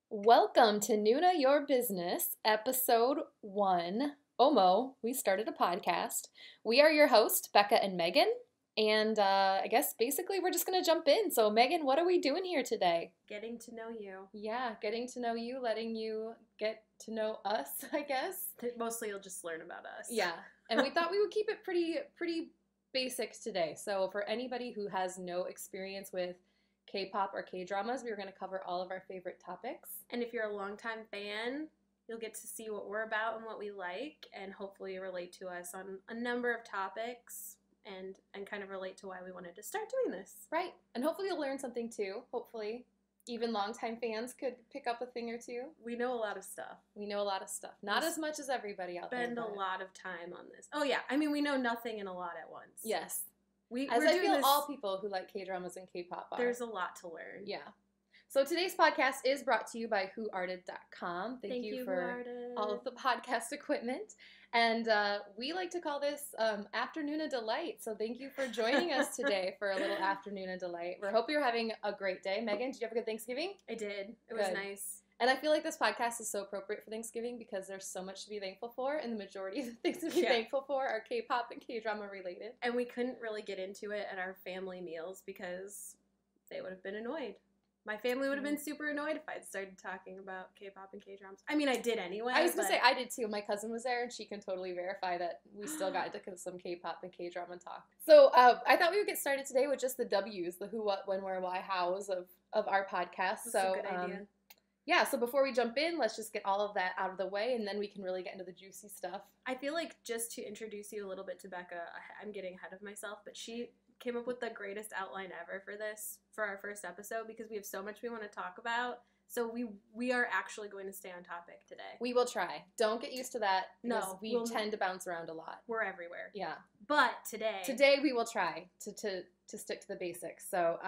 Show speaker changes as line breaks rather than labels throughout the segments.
Welcome to Noona Your Business, episode 1. OMO, we started a podcast. We are your host, Becca and Megan, and I guess basically we're just going to jump in. So Megan, what are we doing here today?
Getting to know you.
Yeah, getting to know you, letting you get to know us, I guess.
Mostly you'll just learn about us.
Yeah, and we thought we would keep it pretty basic today. So for anybody who has no experience with K-pop or K-dramas, we were going to cover all of our favorite topics.
And if you're a longtime fan, you'll get to see what we're about and what we like, and hopefully relate to us on a number of topics and kind of relate to why we wanted to start doing this.
Right. And hopefully you'll learn something too. Hopefully even longtime fans could pick up a thing or two.
We know a lot of stuff.
Not as much as everybody out there.
Spend a lot of time on this. Oh yeah, I mean we know nothing and a lot at once.
Yes.
As I feel
all people who like K-dramas and K-pop are.
There's a lot to learn.
Yeah. So today's podcast is brought to you by whoarted.com. Thank you for all of the podcast equipment. And we like to call this Afternoon of Delight. So thank you for joining us today for a little Afternoon of Delight. We hope you're having a great day. Megan, did you have a good Thanksgiving?
I did. It was nice.
And I feel like this podcast is so appropriate for Thanksgiving because there's so much to be thankful for, and the majority of the things to be thankful for are K-pop and K-drama related.
And we couldn't really get into it at our family meals because they would have been annoyed. My family would have been super annoyed if I'd started talking about K-pop and K-dramas. I mean, I did anyway.
I was going to say, I did too. My cousin was there, and she can totally verify that we still got into some K-pop and K-drama talk. So I thought we would get started today with just the W's, the who, what, when, where, why, hows of our podcast.
That's a good idea.
Yeah, so before we jump in, let's just get all of that out of the way, and then we can really get into the juicy stuff.
I feel like just to introduce you a little bit to Becca, I'm getting ahead of myself, but she came up with the greatest outline ever for our first episode, because we have so much we want to talk about. So we are actually going to stay on topic today.
We will try. Don't get used to that.
No.
We tend to bounce around a lot.
We're everywhere.
Yeah.
But today...
Today we will try to stick to the basics. So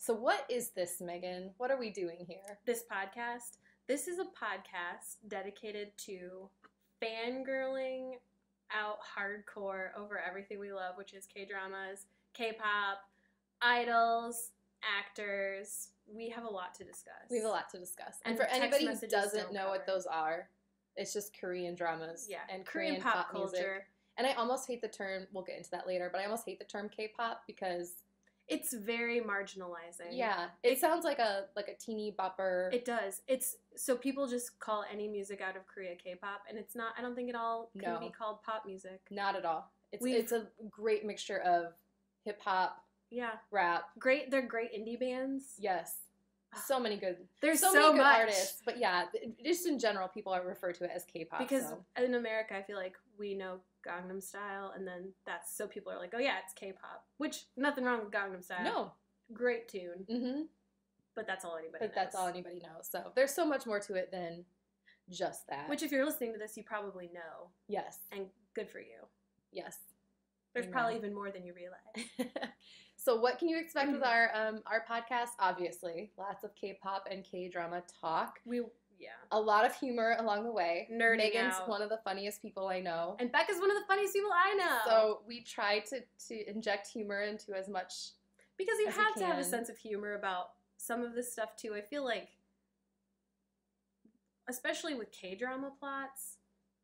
what is this, Megan? What are we doing here?
This podcast? This is a podcast dedicated to fangirling out hardcore over everything we love, which is K-dramas, K-pop, idols, actors. We have a lot to discuss.
And for anybody who doesn't know what those are, it's just Korean dramas and Korean pop culture. Music. And I almost hate the term, we'll get into that later, but I almost hate the term K-pop because
it's very marginalizing.
Yeah. It sounds like a teeny bopper.
It does. So people just call any music out of Korea K-pop, and it's not, I don't think it all can be called pop music.
Not at all. It's a great mixture of hip-hop, rap.
They're great indie bands.
Yes. So many good.
There's so
many
good
good artists, but yeah, just in general, people are referred to it as K-pop.
Because in America, I feel like we know Gangnam Style, and then so people are like, oh yeah, it's K-pop. Which, nothing wrong with Gangnam Style.
No.
Great tune.
Mm-hmm.
But that's all anybody knows.
That's all anybody knows. So there's so much more to it than just that.
Which, if you're listening to this, you probably know.
Yes.
And good for you.
Yes.
There's probably even more than you realize.
So what can you expect with our podcast? Obviously, lots of K-pop and K-drama talk. A lot of humor along the way.
Nerding
Megan's
out.
one of the funniest people I know.
And Becca's one of the funniest people I know.
So we try to inject humor into as much
because you have to have a sense of humor about some of this stuff too. I feel like, especially with K-drama plots,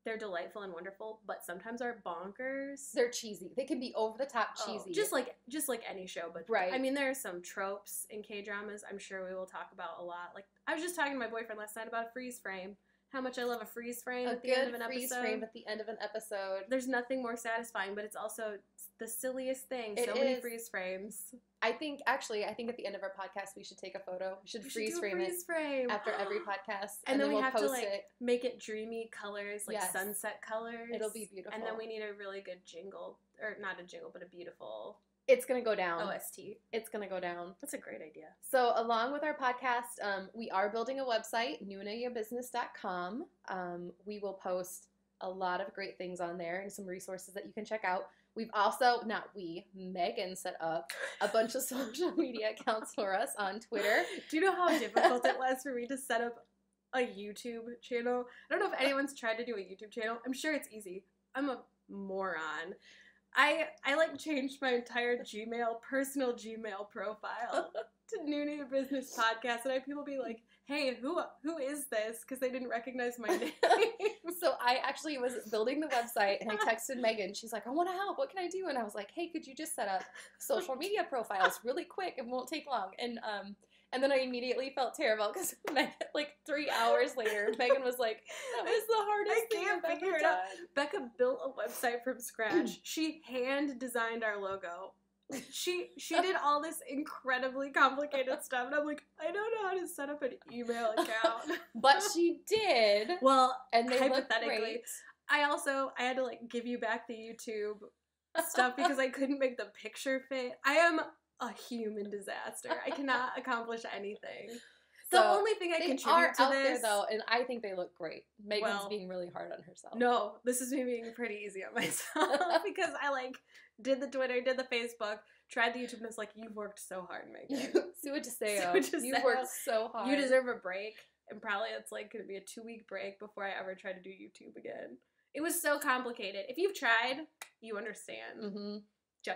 they're delightful and wonderful, but sometimes are bonkers.
They're cheesy. They can be over the top cheesy.
Just like any show, but
right.
I mean, there are some tropes in K-dramas I'm sure we will talk about a lot. Like, I was just talking to my boyfriend last night about a freeze frame. How much I love a freeze frame at the end of an episode.
A freeze frame at the end of an episode.
There's nothing more satisfying, but it's also the silliest thing. Many freeze frames.
I think at the end of our podcast, we should take a photo. We should freeze frame after every podcast.
And then we
we'll
have
post
to make it dreamy colors, sunset colors.
It'll be beautiful.
And then we need a really good jingle, or not a jingle, but a beautiful...
It's going to go down.
OST.
It's going to go down.
That's a great idea.
So along with our podcast, we are building a website, noonayabusiness.com. We will post a lot of great things on there and some resources that you can check out. We've also, Megan set up a bunch of social media accounts for us on Twitter.
Do you know how difficult it was for me to set up a YouTube channel? I don't know if anyone's tried to do a YouTube channel. I'm sure it's easy. I'm a moron. I changed my entire personal Gmail profile to Noona Ya Business Podcast, and I have people be like, hey, who is this? Because they didn't recognize my name.
So I actually was building the website, and I texted Megan. She's like, I want to help. What can I do? And I was like, hey, could you just set up social media profiles really quick? It won't take long. And then I immediately felt terrible because like 3 hours later, Megan was like, that was the hardest thing I've ever done.
Becca built a website from scratch. She hand designed our logo. She did all this incredibly complicated stuff, and I'm like, I don't know how to set up an email account.
But she did.
Well,
and they
hypothetically, I had to like give you back the YouTube stuff because I couldn't make the picture fit. I am a human disaster. I cannot accomplish anything. The only thing I contribute to
out
this,
there though, and I think they look great. Megan's being really hard on herself.
No, this is me being pretty easy on myself because I like did the Twitter, did the Facebook, tried the YouTube, and it's like, you've worked so hard, Megan. You've worked so hard. You deserve a break, and probably it's like going to be a 2-week break before I ever try to do YouTube again. It was so complicated. If you've tried, you understand. Mm-hmm.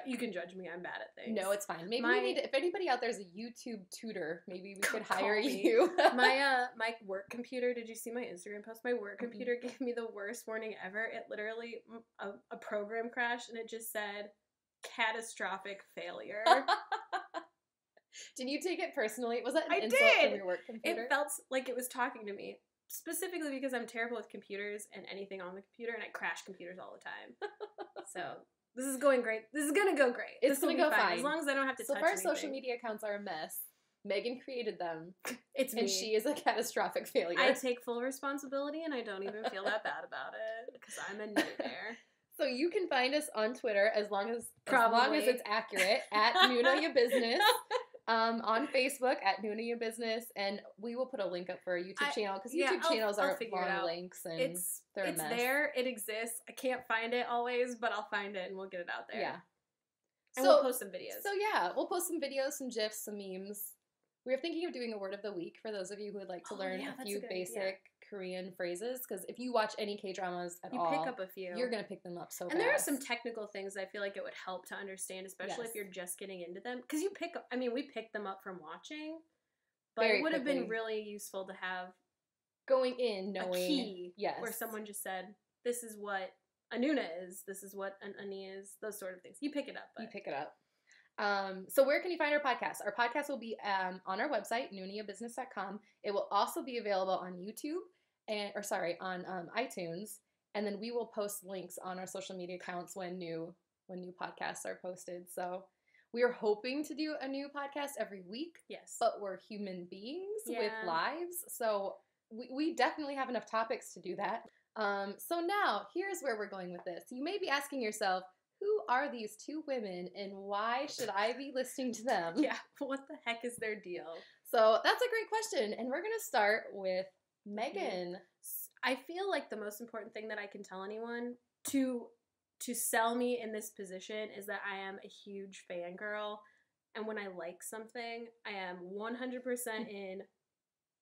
You can judge me. I'm bad at things.
No, it's fine. Maybe we need. If anybody out there is a YouTube tutor, maybe we could hire you.
My work computer. Did you see my Instagram post? My work computer gave me the worst warning ever. It literally a program crashed, and it just said catastrophic failure.
Did you take it personally? Was that an insult from your work computer?
It felt like it was talking to me. Specifically because I'm terrible with computers and anything on the computer, and I crash computers all the time. So. This is going great. This is going to go great.
It's going to go fine.
As long as I don't have to touch anything.
So far, social media accounts are a mess. Megan created them.
It's me.
And she is a catastrophic failure.
I take full responsibility, and I don't even feel that bad about it because I'm a nightmare.
So you can find us on Twitter as long as it's accurate, at Noona Ya Business. On Facebook at Noona Ya Business, and we will put a link up for our YouTube channel because YouTube channels are long links and they're a mess.
It's there, it exists. I can't find it always, but I'll find it and we'll get it out there.
Yeah.
And we'll post some videos.
So yeah, we'll post some videos, some GIFs, some memes. We're thinking of doing a word of the week for those of you who would like to learn a few basic Korean phrases, because if you watch any K-dramas at all,
you pick up a few.
You're going to pick them up so fast.
And there are some technical things I feel like it would help to understand, especially if you're just getting into them. Because we picked them up from watching, but it would have been really useful to have
going in knowing
a key where someone just said, this is what a Noona is, this is what an Unnie is, those sort of things. You pick it up.
You pick it up. So where can you find our podcast? Our podcast will be on our website, noonayabusiness.com. It will also be available on YouTube on iTunes, and then we will post links on our social media accounts when new podcasts are posted. So we are hoping to do a new podcast every week.
Yes.
But we're human beings with lives, so we definitely have enough topics to do that. So now, here's where we're going with this. You may be asking yourself, who are these two women and why should I be listening to them?
Yeah, what the heck is their deal?
So that's a great question, and we're going to start with Megan.
I feel like the most important thing that I can tell anyone to sell me in this position is that I am a huge fangirl, and when I like something, I am 100% in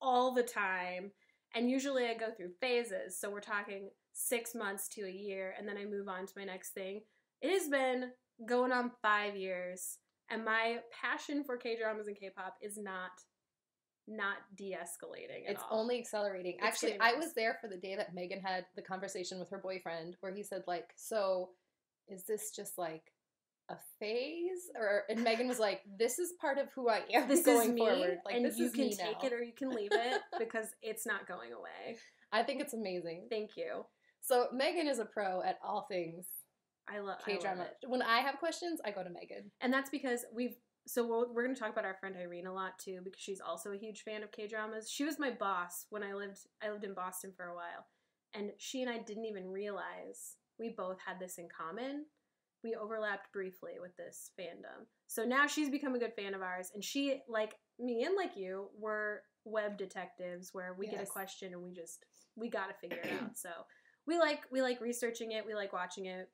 all the time, and usually I go through phases, so we're talking 6 months to a year, and then I move on to my next thing. It has been going on 5 years, and my passion for K-dramas and K-pop is not de-escalating at all.
It's only accelerating. Actually, I was there for the day that Megan had the conversation with her boyfriend where he said, like, so is this just like a phase? And Megan was like, this is part of who I am going forward. Like,
and you can take it or you can leave it because it's not going away.
I think it's amazing.
Thank you.
So Megan is a pro at all things K-drama. When I have questions, I go to Megan.
And that's because we're going to talk about our friend Irene a lot too, because she's also a huge fan of K-dramas. She was my boss when I lived in Boston for a while, and she and I didn't even realize we both had this in common. We overlapped briefly with this fandom. So now she's become a good fan of ours, and she, like me and like you, were web detectives where we get a question and we got to figure it out. So we like researching it, we like watching it.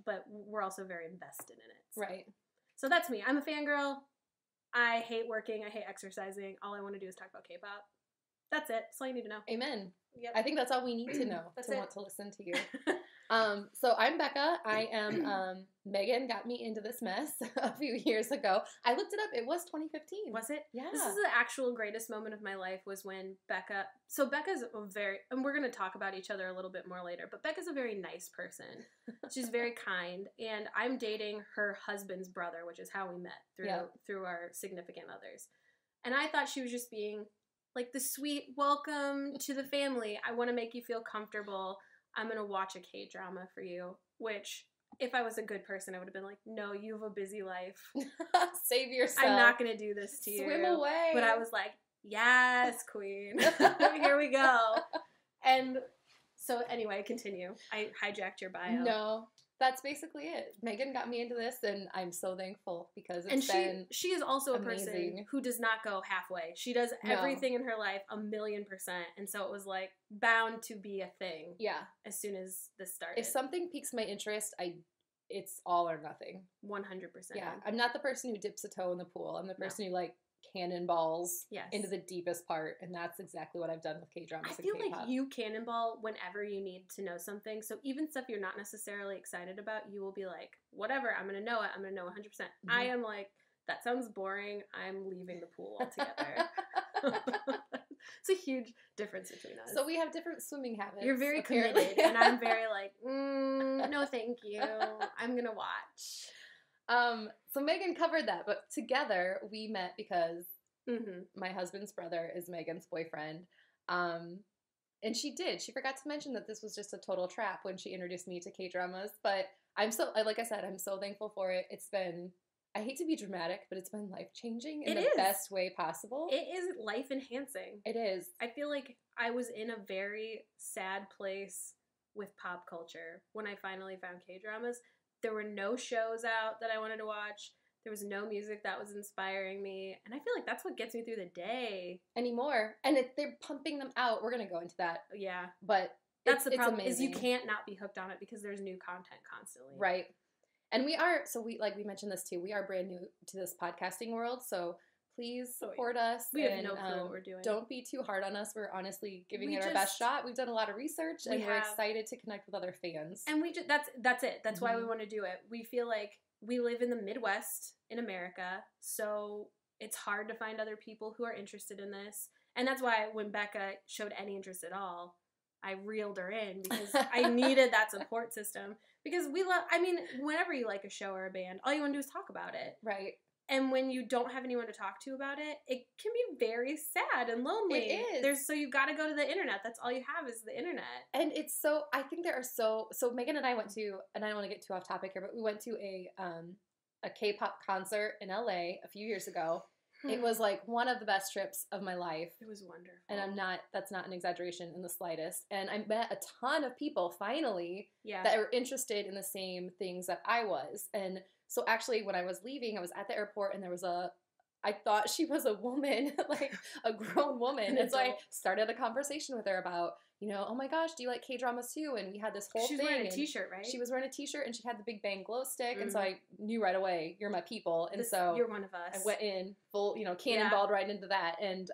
But we're also very invested in it. So.
Right.
So that's me. I'm a fangirl. I hate working. I hate exercising. All I want to do is talk about K-pop. That's it. That's all you need to know.
Amen. Yep. I think that's all we need to know want to listen to you. So I'm Becca. I am Megan got me into this mess a few years ago. I looked it up. It was 2015.
Was it?
Yeah.
This is the actual greatest moment of my life was when Becca... So Becca's a very... And we're going to talk about each other a little bit more later, but Becca's a very nice person. She's very kind. And I'm dating her husband's brother, which is how we met through our significant others. And I thought she was just being like the sweet welcome to the family. I want to make you feel comfortable. I'm going to watch a K-drama for you, which... If I was a good person, I would have been like, no, you have a busy life.
Save yourself.
I'm not going to do this to you.
Swim away.
But I was like, yes, queen. Here we go. And so anyway, continue. I hijacked your bio.
No, that's basically it. Megan got me into this, and I'm so thankful because
she is also
amazing.
A person who does not go halfway. She does everything in her life 1,000,000%. And so it was like bound to be a thing.
Yeah.
As soon as this started.
If something piques my interest, it's all or nothing.
100%.
Yeah. I'm not the person who dips a toe in the pool. I'm the person who like cannonballs into the deepest part, and that's exactly what I've done with K-dramas and K-pop.
I feel like you cannonball whenever you need to know something. So even stuff you're not necessarily excited about, you will be like, whatever, I'm going to know it. I'm going to know 100%. Mm-hmm. I am like, that sounds boring. I'm leaving the pool altogether. It's a huge difference between us.
So we have different swimming habits.
You're very committed, and I'm very like, no thank you. I'm going to watch.
So Megan covered that, but together we met because my husband's brother is Megan's boyfriend. And she forgot to mention that this was just a total trap when she introduced me to K-dramas, but like I said, I'm so thankful for it. It's been, I hate to be dramatic, but it's been life-changing in the best way possible.
It is life-enhancing.
It is.
I feel like I was in a very sad place with pop culture when I finally found K-dramas. There were no shows out that I wanted to watch. There was no music that was inspiring me. And I feel like that's what gets me through the day.
Anymore. And they're pumping them out. We're going to go into that.
Yeah.
But
that's the problem, is you can't not be hooked on it because there's new content constantly.
Right. And we we mentioned this too, we are brand new to this podcasting world, so please support us.
We have no clue what we're doing.
Don't be too hard on us. We're honestly giving it our best shot. We've done a lot of research, and we're excited to connect with other fans.
And that's it. That's why we want to do it. We feel like we live in the Midwest in America, so it's hard to find other people who are interested in this. And that's why when Becca showed any interest at all, I reeled her in because I needed that support system. Because whenever you like a show or a band, all you want to do is talk about it.
Right.
And when you don't have anyone to talk to about it, it can be very sad and lonely.
It is.
So you've got to go to the internet. That's all you have is the internet.
And I think there are so Megan and I went to, and I don't want to get too off topic here, but we went to a K-pop concert in LA a few years ago. It was like one of the best trips of my life.
It was wonderful.
And that's not an exaggeration in the slightest. And I met a ton of people finally that were interested in the same things that I was. And so actually when I was leaving, I was at the airport and I thought she was a woman, like a grown woman. And so I started a conversation with her about, oh my gosh, do you like K-dramas too? And we had this whole thing.
She was wearing a t-shirt, right?
She was wearing a t-shirt and she had the Big Bang glow stick. And so I knew right away, you're my people. And so
you're one of us.
I went in full, cannonballed right into that. And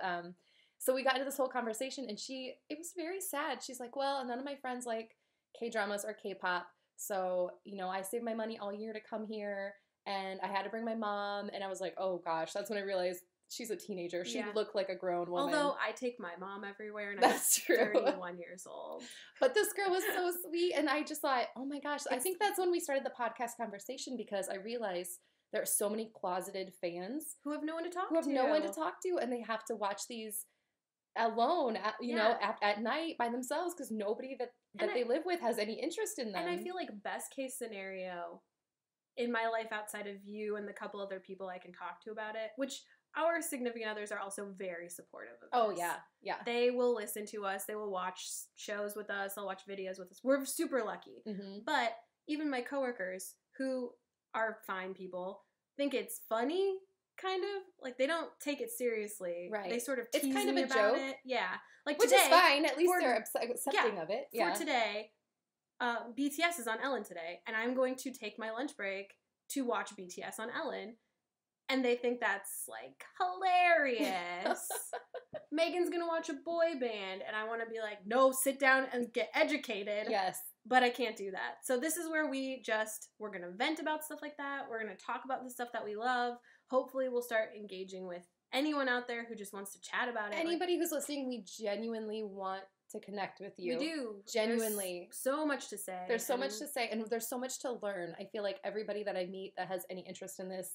so we got into this whole conversation and it was very sad. She's like, well, none of my friends like K-dramas or K-pop. So, I saved my money all year to come here. And I had to bring my mom. And I was like, oh gosh, that's when I realized she's a teenager. She looked like a grown woman.
Although I take my mom everywhere and
that's
I'm 31 years old.
But this girl was so sweet. And I just thought, oh my gosh. I think that's when we started the podcast conversation because I realized there are so many closeted fans.
Who have no one to talk to.
Who have no one to talk to. And they have to watch these alone, at night by themselves because nobody that they live with has any interest in them.
And I feel like best case scenario in my life outside of you and the couple other people I can talk to about it, which our significant others are also very supportive of this.
Oh, yeah. Yeah.
They will listen to us. They will watch shows with us. They'll watch videos with us. We're super lucky. Mm-hmm. But even my coworkers, who are fine people, think it's funny, kind of. Like, they don't take it seriously.
Right.
They sort of tease
it's kind
me
of a
about
joke.
it. Yeah. Like
which
today,
is fine. At least they're accepting of it. Yeah.
For today, BTS is on Ellen today, and I'm going to take my lunch break to watch BTS on Ellen. And they think that's, like, hilarious. Megan's gonna watch a boy band, and I want to be like, no, sit down and get educated.
Yes.
But I can't do that. So this is where we're going to vent about stuff like that. We're going to talk about the stuff that we love. Hopefully we'll start engaging with anyone out there who just wants to chat about it.
Anybody who's listening, we genuinely want to connect with you.
We do.
Genuinely.
There's so much to say.
There's so much to say, and there's so much to learn. I feel like everybody that I meet that has any interest in this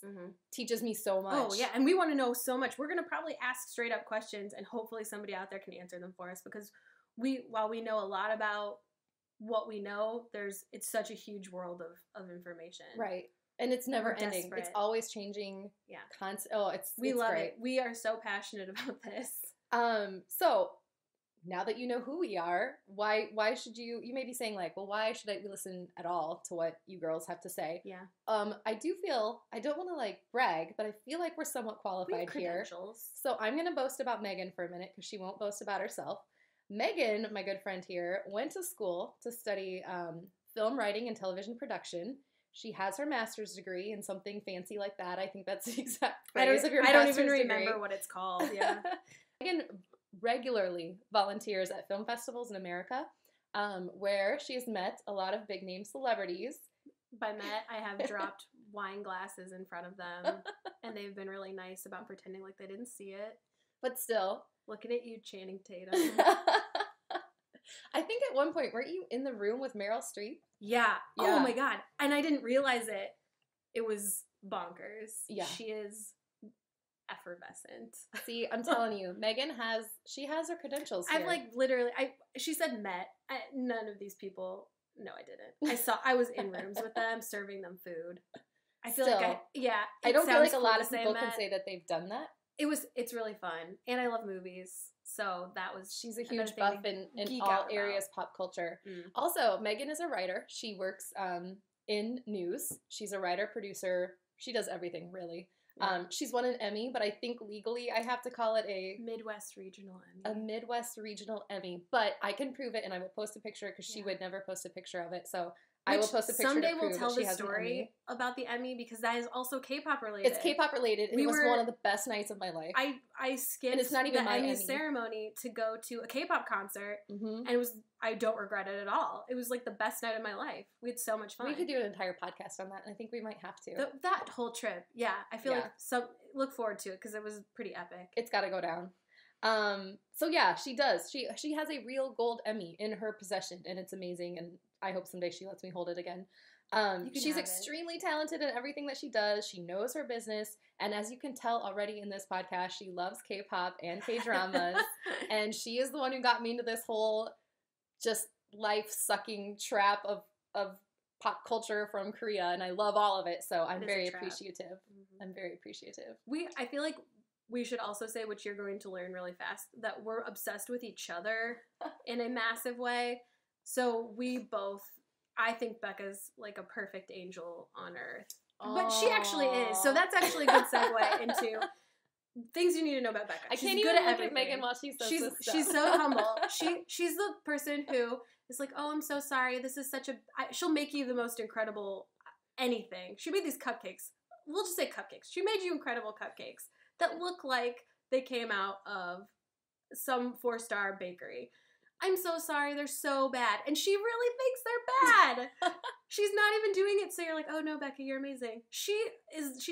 teaches me so much.
Oh, yeah, and we want to know so much. We're going to probably ask straight up questions, and hopefully somebody out there can answer them for us, because while we know a lot about what we know, it's such a huge world of information.
Right. And it's never ending. Desperate. It's always changing.
Yeah.
We love
it. We are so passionate about this.
So now that you know who we are, why should you may be saying like, well, why should I listen at all to what you girls have to say?
Yeah.
I do feel, I don't want to like brag, but I feel like we're somewhat qualified here. So I'm going to boast about Megan for a minute because she won't boast about herself. Megan, my good friend here, went to school to study film writing and television production. She has her master's degree in something fancy like that. I think that's the exact phrase of your master's degree. I don't even remember
what it's called. Yeah.
Megan regularly volunteers at film festivals in America, where she has met a lot of big name celebrities.
By met, I have dropped wine glasses in front of them, and they've been really nice about pretending like they didn't see it.
But still.
Looking at you, Channing Tatum.
I think at one point, weren't you in the room with Meryl Streep?
Yeah. Oh my God. And I didn't realize it. It was bonkers.
Yeah.
She is effervescent.
See, I'm telling you, Megan has her credentials here.
I've like literally, she said met. None of these people, no, I didn't. I was in rooms with them, serving them food. I feel like
I don't feel like a lot of people can say that they've done that.
It's really fun, and I love movies, so that was.
She's a huge buff in all areas pop culture. Also, Megan is a writer. She works in news. She's a writer, producer. She does everything really. Yeah. She's won an Emmy, but I think legally I have to call it a
Midwest Regional Emmy.
A Midwest Regional Emmy, but I can prove it, and I will post a picture because she would never post a picture of it. So. I will post a picture
someday
to prove
we'll tell
the
story about the Emmy, because that is also K-pop related.
It's K-pop related. It was one of the best nights of my life.
I skipped
it's not even
the Emmy ceremony to go to a K-pop concert, and I don't regret it at all. It was like the best night of my life. We had so much fun.
We could do an entire podcast on that, and I think we might have to.
That whole trip, I feel like look forward to it because it was pretty epic.
It's got to go down. So she does. She has a real gold Emmy in her possession, and it's amazing, and I hope someday she lets me hold it again. She's extremely talented in everything that she does. She knows her business, and as you can tell already in this podcast, she loves K-pop and K-dramas, and she is the one who got me into this whole just life-sucking trap of pop culture from Korea, and I love all of it, so I'm very appreciative. I'm very appreciative.
I feel like we should also say, which you're going to learn really fast, that we're obsessed with each other in a massive way. So I think Becca's like a perfect angel on earth. But she actually is. So that's actually a good segue into things you need to know about Becca.
I can't even look at Megan while she says this stuff.
She's so humble. She's the person who is like, oh, I'm so sorry. This is she'll make you the most incredible anything. She made these cupcakes. We'll just say cupcakes. She made you incredible cupcakes that look like they came out of some 4-star bakery. I'm so sorry, they're so bad. And she really thinks they're bad. She's not even doing it, so you're like, oh no, Becca, you're amazing. She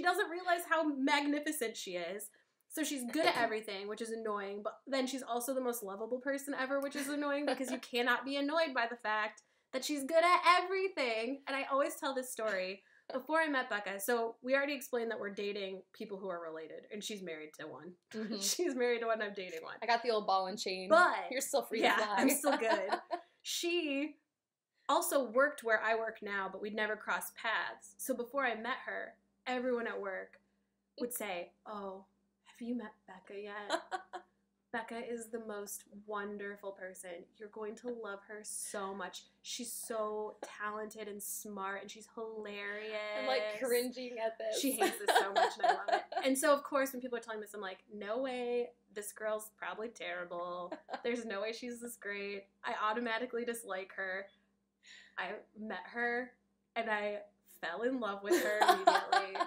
doesn't realize how magnificent she is. So she's good at everything, which is annoying, but then she's also the most lovable person ever, which is annoying because you cannot be annoyed by the fact that she's good at everything. And I always tell this story. Before I met Becca, so we already explained that we're dating people who are related, and she's married to one. She's married to one, I'm dating one.
I got the old ball and chain.
But
you're still free to fly.
I'm still good. She also worked where I work now, but we'd never crossed paths. So before I met her, everyone at work would say, oh, have you met Becca yet? Becca is the most wonderful person. You're going to love her so much. She's so talented and smart, and she's hilarious.
I'm like cringing at this.
She hates this so much, and I love it. And so, of course, when people are telling me this, I'm like, no way. This girl's probably terrible. There's no way she's this great. I automatically dislike her. I met her, and I fell in love with her immediately,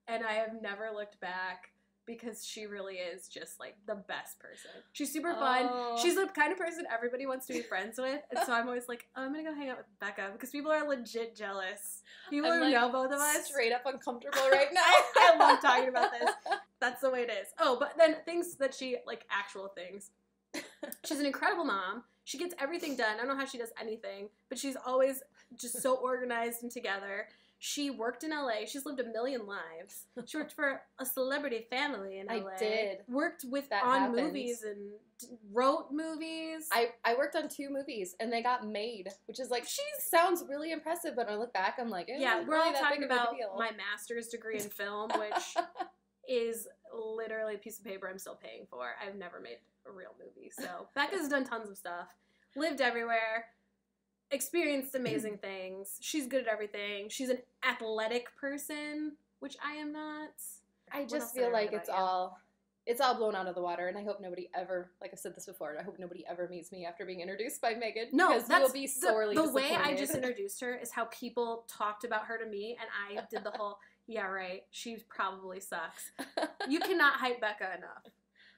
and I have never looked back. because she really is just, like, the best person. She's super fun. She's the kind of person everybody wants to be friends with, and so I'm always like, oh, I'm gonna go hang out with Becca, because people are legit jealous. People who know both of us.
Straight up uncomfortable right now.
I love talking about this. That's the way it is. Oh, but then things that she, like, actual things. She's an incredible mom. She gets everything done. I don't know how she does anything, but she's always just so organized and together. She worked in LA. She's lived a million lives. She worked for a celebrity family in LA.
I did.
Worked with movies and wrote movies.
I worked on 2 movies and they got made, which is like, she sounds really impressive, but when I look back, I'm like,
yeah, we're all talking about my master's degree in film, which is literally a piece of paper I'm still paying for. I've never made a real movie. So Becca's done tons of stuff, lived everywhere, experienced amazing things. She's good at everything. She's an athletic person, which I am not.
I just feel like it's all blown out of the water, and I hope nobody ever, like I've said this before, I hope nobody ever meets me after being introduced by Megan. No, because you will be sorely disappointed.
The way I just introduced her is how people talked about her to me, and I did the whole, yeah, right, she probably sucks. You cannot hype Becca enough.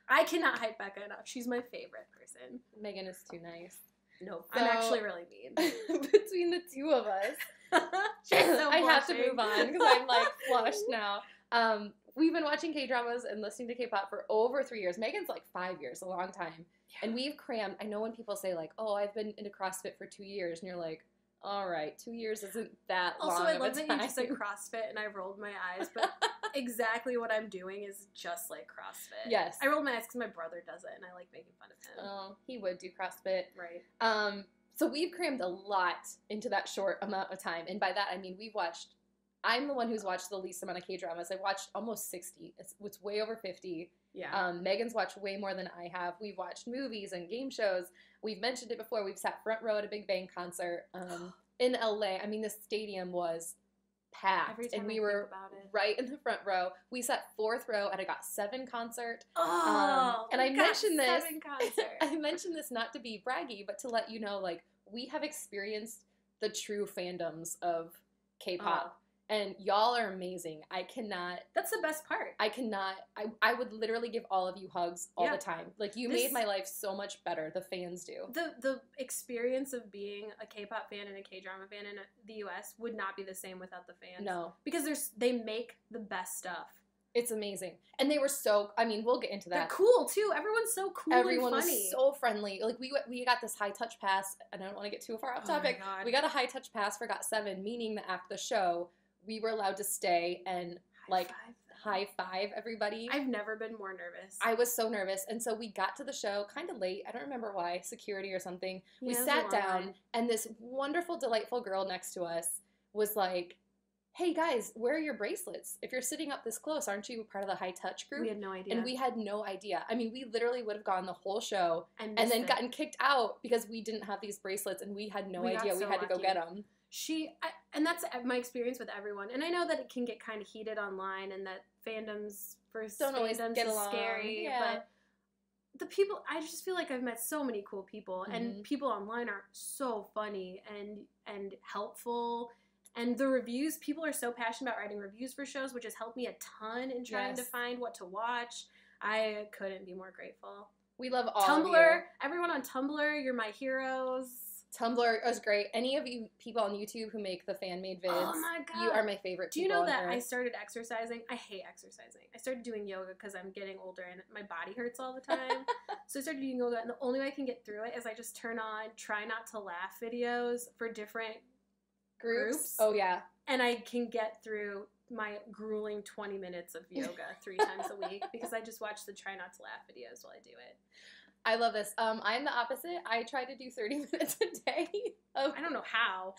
I cannot hype Becca enough. She's my favorite person.
Megan is too nice.
No, so, I'm actually really mean.
Between the 2 of us, I have to move on because I'm like flushed now. We've been watching K-dramas and listening to K-pop for over 3 years. Megan's like 5 years, a long time. Yeah. And we've crammed. I know when people say like, "Oh, I've been into CrossFit for 2 years," and you're like, "All right, 2 years isn't that long."
Also, I love that you just said CrossFit, and I rolled my eyes, but exactly what I'm doing is just like CrossFit.
Yes,
I rolled my eyes because my brother does it, and I like making fun of him.
Oh, he would do CrossFit,
right?
So we've crammed a lot into that short amount of time, and by that I mean we've watched. I'm the one who's watched the least amount of K-dramas. I've watched almost 60. It's way over 50.
Yeah.
Megan's watched way more than I have. We've watched movies and game shows. We've mentioned it before. We've sat front row at a Big Bang concert in LA. I mean, the stadium was packed, and we were right in the front row. We sat 4th row at a Got 7 concert.
Oh,
and I mentioned this. I mentioned this not to be braggy, but to let you know, like, we have experienced the true fandoms of K-pop. And y'all are amazing. I cannot.
That's the best part.
I cannot. I would literally give all of you hugs all the time. Like, you made my life so much better. The fans do.
The experience of being a K-pop fan and a K-drama fan in the U.S. would not be the same without the fans.
No.
Because they make the best stuff.
It's amazing. And they were so, I mean, we'll get into that.
They're cool, too. Everyone's so cool and funny.
Everyone was so friendly. Like, we got this high-touch pass, and I don't want to get too far off topic.
My God.
We got a high-touch pass for Got 7, meaning that after the show, we were allowed to stay and, high five everybody.
I've never been more nervous.
I was so nervous. And so we got to the show kind of late. I don't remember why. Security or something.
Yeah,
we sat down, and this wonderful, delightful girl next to us was like, hey, guys, where are your bracelets? If you're sitting up this close, aren't you part of the high-touch group?
We had no idea.
And we had no idea. I mean, we literally would have gone the whole show and then gotten kicked out because we didn't have these bracelets, and we had no idea. We had to go get them.
And that's my experience with everyone. And I know that it can get kind of heated online, and that fandoms
don't always get along.
Scary.
Yeah.
But the people, I just feel like I've met so many cool people, and people online are so funny and helpful. And the reviews, people are so passionate about writing reviews for shows, which has helped me a ton in trying to find what to watch. I couldn't be more grateful.
We love all
Tumblr,
of you.
Everyone on Tumblr, you're my heroes.
Tumblr was great. Any of you people on YouTube who make the fan-made vids,
oh my God,
you are my favorite people.
Do you know that I started exercising? I hate exercising. I started doing yoga because I'm getting older and my body hurts all the time. So I started doing yoga, and the only way I can get through it is I just turn on try not to laugh videos for different groups.
Oh, yeah.
And I can get through my grueling 20 minutes of yoga 3 times a week because I just watch the try not to laugh videos while I do it.
I love this. I'm the opposite. I try to do 30 minutes a day.
I don't know how.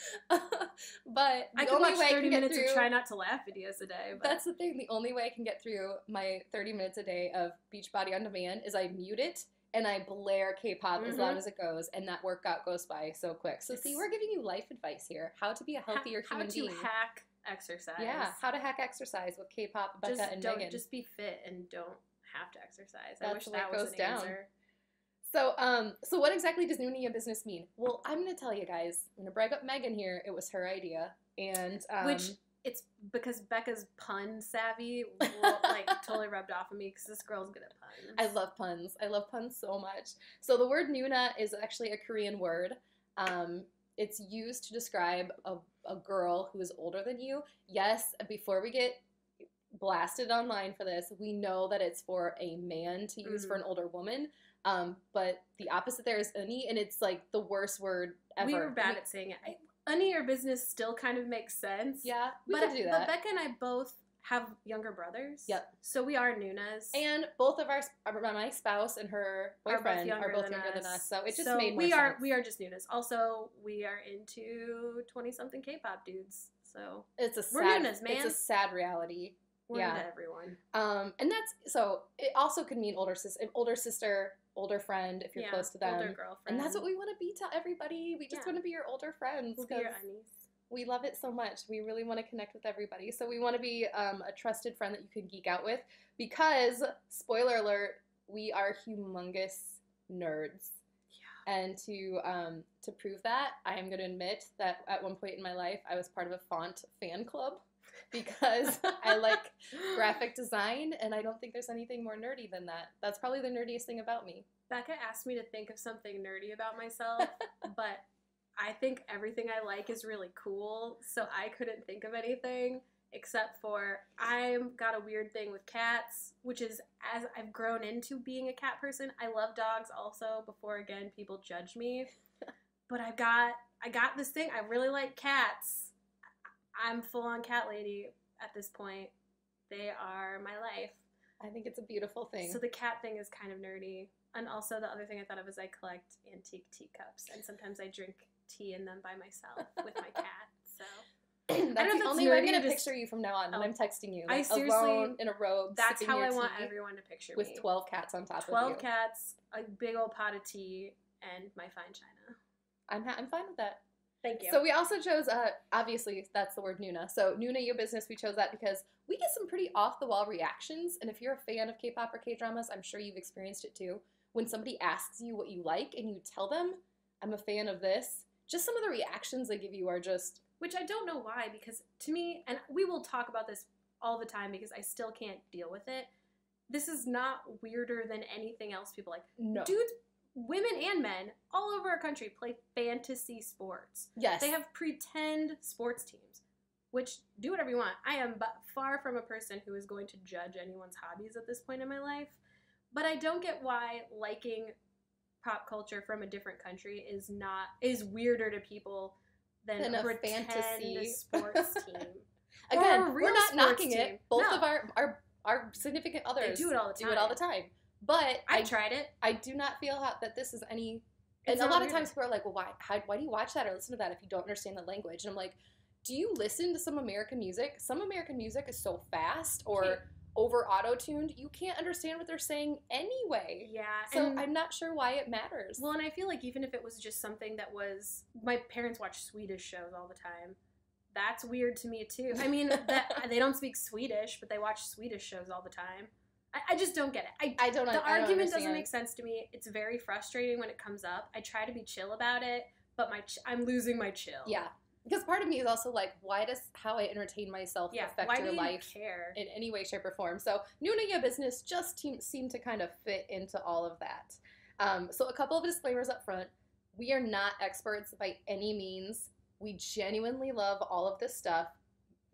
But
I can watch 30 minutes of try not to laugh videos a day. But
that's the thing. The only way I can get through my 30 minutes a day of Beachbody on Demand is I mute it and I blare K-pop as loud as it goes, and that workout goes by so quick. So see, we're giving you life advice here. How to be a healthier human being.
How to hack exercise.
Yeah, how to hack exercise with K-pop, Becca, and Megan.
Just be fit and don't have to exercise.
That's
I wish
the way
that
it
was
goes
an
down.
answer.
So what exactly does Noona Ya Business mean? Well, I'm going to tell you guys. I'm going to brag up Megan here. It was her idea. And
which it's because Becca's pun savvy totally rubbed off on me because this girl's good at puns.
I love puns. I love puns so much. So the word Noona is actually a Korean word. It's used to describe a girl who is older than you. Yes, before we get blasted online for this, we know that it's for a man to use for an older woman. But the opposite there is Unnie, and it's like the worst word ever.
We were bad at saying it. Unnie or business still kind of makes sense.
Yeah, we can do that.
But Becca and I both have younger brothers.
Yep.
So we are Noonas.
And both of my spouse and her boyfriend are both younger than us. So it just made more sense.
We are just Noonas. Also, we are into 20-something K-pop dudes. So we're Noonas, man.
It's a sad reality.
We're into everyone.
And that's, so it also could mean older sister, older friend if you're close to them.
Older girlfriend.
And that's what we want to be to everybody. We just want to be your older friends.
We'll be your Unnies.
We love it so much. We really want to connect with everybody. So we want to be a trusted friend that you can geek out with because, spoiler alert, we are humongous nerds. Yeah. And to prove that, I am going to admit that at one point in my life, I was part of a font fan club because I like graphic design, and I don't think there's anything more nerdy than that. That's probably the nerdiest thing about me.
Becca asked me to think of something nerdy about myself, but I think everything I like is really cool, so I couldn't think of anything except for I've got a weird thing with cats, which is as I've grown into being a cat person. I love dogs also before, again, people judge me. But I got this thing. I really like cats. I'm full-on cat lady at this point. They are my life.
I think it's a beautiful thing.
So the cat thing is kind of nerdy. And also the other thing I thought of is I collect antique teacups, and sometimes I drink tea in them by myself with my cat. So
that's the only way I'm going to picture you from now on when I'm texting you. Like,
I seriously,
alone in a robe.
That's how I want everyone to picture me.
With 12 cats on top of you.
12 cats, a big old pot of tea, and my fine china.
I'm fine with that.
Thank you.
So we also chose, obviously, that's the word Noona. So Noona Ya Business, we chose that because we get some pretty off-the-wall reactions. And if you're a fan of K-pop or K-dramas, I'm sure you've experienced it too. When somebody asks you what you like and you tell them, I'm a fan of this, just some of the reactions they give you are just...
Which I don't know why, because to me, and we will talk about this all the time because I still can't deal with it, this is not weirder than anything else people like.
No.
Dudes, women and men, all over our country play fantasy sports.
Yes.
They have pretend sports teams, which, do whatever you want. I am far from a person who is going to judge anyone's hobbies at this point in my life, but I don't get why liking pop culture from a different country is weirder to people than a pretend fantasy sports team.
Again, we're not knocking it. Both of our significant others
do it all the time.
But
I tried it.
I do not feel that this is any. And a lot of times people are like, well, why do you watch that or listen to that if you don't understand the language? And I'm like, do you listen to some American music? Some American music is so fast or over auto-tuned, you can't understand what they're saying anyway.
Yeah.
So I'm not sure why it matters.
Well, and I feel like even if it was just something that was... My parents watch Swedish shows all the time. That's weird to me, too. I mean, they don't speak Swedish, but they watch Swedish shows all the time. I just don't get it. The argument doesn't make sense to me. It's very frustrating when it comes up. I try to be chill about it, but I'm losing my chill.
Yeah. Because part of me is also like, why does how I entertain myself affect your life in any way, shape, or form? So Noona Ya Business just seemed to kind of fit into all of that. So a couple of disclaimers up front. We are not experts by any means. We genuinely love all of this stuff.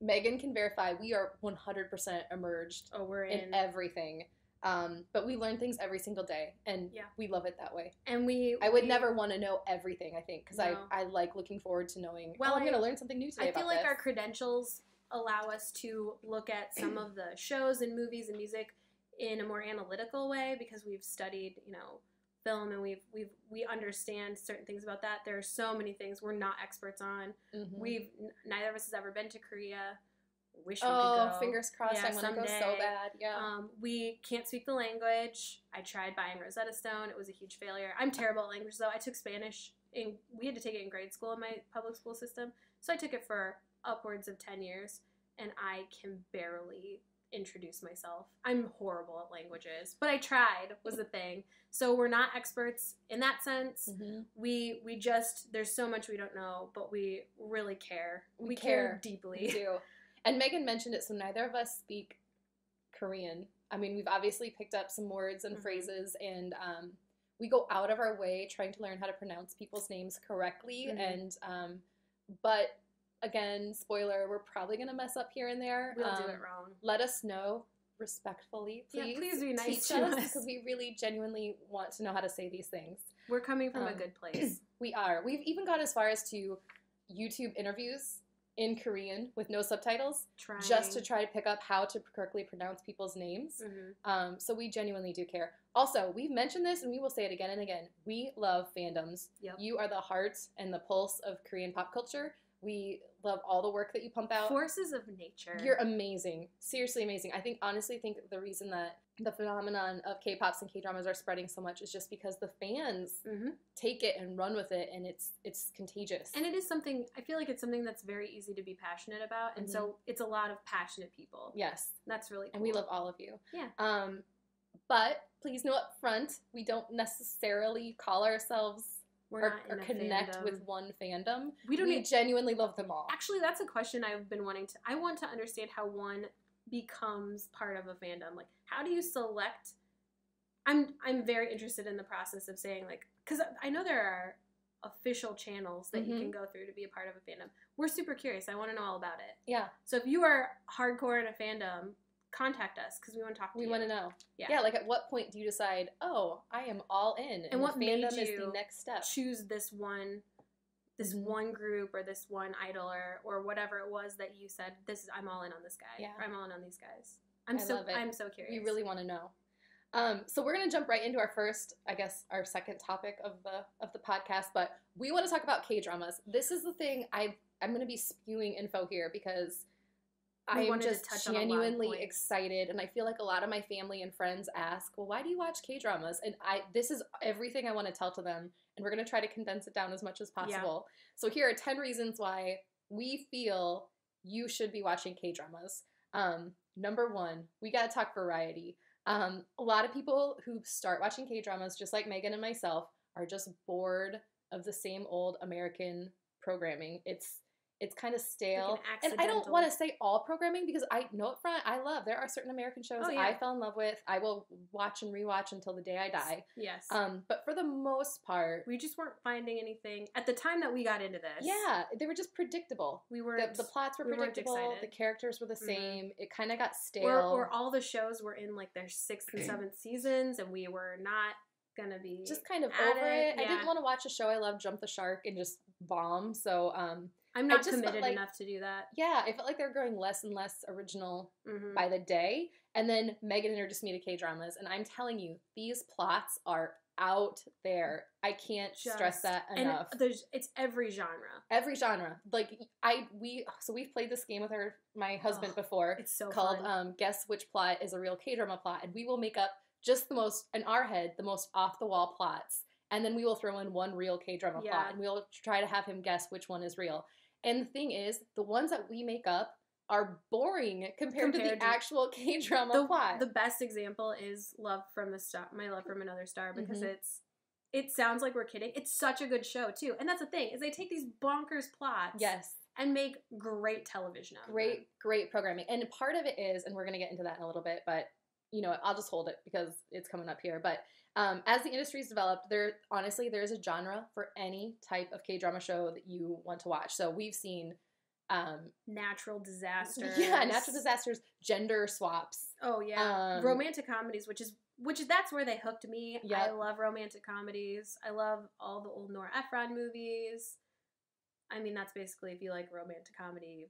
Megan can verify we are 100% immersed in everything. But we learn things every single day, and we love it that way. And I would never want to know everything, I think, because I like looking forward to knowing, I'm going to learn something new today about this.
I feel like our credentials allow us to look at some of the shows and movies and music in a more analytical way because we've studied, film, and we understand certain things about that. There are so many things we're not experts on. Mm-hmm. Neither of us has ever been to Korea. Wish we could go.
Fingers crossed. I want to go so bad. Yeah.
We can't speak the language. I tried buying Rosetta Stone. It was a huge failure. I'm terrible at language, though. I took Spanish. We had to take it in grade school in my public school system. So I took it for upwards of 10 years, and I can barely introduce myself. I'm horrible at languages, but I tried was the thing. So we're not experts in that sense. Mm-hmm. We just, there's so much we don't know, but we really care. We care deeply.
We do. And Megan mentioned it, so neither of us speak Korean. I mean, we've obviously picked up some words and phrases, and we go out of our way trying to learn how to pronounce people's names correctly. And but again, spoiler, we're probably gonna mess up here and there.
We'll do it wrong.
Let us know respectfully, please.
Yeah, please be nice
to
to
us
us
because we really genuinely want to know how to say these things.
We're coming from a good place.
We are. We've even gone as far as to YouTube interviews in Korean with no subtitles, just to try to pick up how to correctly pronounce people's names. So we genuinely do care. Also, we've mentioned this and we will say it again and again. We love fandoms.
Yep.
You are the heart and the pulse of Korean pop culture. We love all the work that you pump out.
Forces of nature.
You're amazing. Seriously amazing. I honestly think the reason that the phenomenon of K-pops and K-dramas are spreading so much is just because the fans take it and run with it, and it's contagious.
And it is something, I feel like it's something that's very easy to be passionate about, and so it's a lot of passionate people.
Yes.
That's really cool.
And we love all of you.
Yeah.
But please know up front, we don't necessarily call ourselves or connect with one fandom. We genuinely love them all.
Actually, that's a question I've been wanting to... I want to understand how one becomes part of a fandom. Like, how do you select... I'm very interested in the process of saying, like... Because I know there are official channels that you can go through to be a part of a fandom. We're super curious. I want to know all about it.
Yeah.
So if you are hardcore in a fandom... contact us because we want to talk to you.
We want to know. Yeah, like at what point do you decide, oh, I am all in, and
what
fandom
made you
is the next step?
Choose this one group or this one idol or whatever it was that you said, I'm all in on this guy.
Yeah.
Or I'm all in on these guys.
I'm so curious. We really want to know. So we're gonna jump right into our second topic of the podcast, but we want to talk about K-dramas. This is the thing I'm gonna be spewing info here because I am just genuinely excited, and I feel like a lot of my family and friends ask, well, why do you watch K-dramas? And this is everything I want to tell to them, and we're going to try to condense it down as much as possible. Yeah. So here are 10 reasons why we feel you should be watching K-dramas. Number 1, we got to talk variety. A lot of people who start watching K-dramas, just like Megan and myself, are just bored of the same old American programming. It's kind of stale. And I don't want to say all programming because I know up front there are certain American shows I fell in love with. I will watch and rewatch until the day I die.
Yes.
But for the most part,
we just weren't finding anything at the time that we got into this.
Yeah, they were just predictable.
We weren't.
The plots were predictable. The characters were the same. It kind of got stale.
Or all the shows were in like their 6th and 7th seasons, and we were not gonna be
just kind of over it. Yeah. I didn't want to watch a show I loved jump the shark and just bomb. So
I'm not committed enough to do that.
Yeah, I felt like they were growing less and less original by the day. And then Megan introduced me to K-dramas, and I'm telling you, these plots are out there. I can't stress that enough.
And it's every genre.
Every genre. Like we've played this game with my husband before.
It's so
called
fun.
Guess Which Plot is a Real K-drama Plot, and we will make up just the most off the wall plots. And then we will throw in one real K-drama plot, and we'll try to have him guess which one is real. And the thing is, the ones that we make up are boring compared to the actual K-drama plot.
The best example is Love from Another Star, because it sounds like we're kidding. It's such a good show, too. And that's the thing, is they take these bonkers plots and make great television out of them.
Great programming. And part of it is, and we're going to get into that in a little bit, but I'll just hold it because it's coming up here. But as the industry's developed, there's a genre for any type of K-drama show that you want to watch. So we've seen
natural disasters.
Yeah, natural disasters, gender swaps.
Oh yeah, romantic comedies, which is that's where they hooked me. Yep. I love romantic comedies. I love all the old Nora Ephron movies. I mean, that's basically, if you like romantic comedy,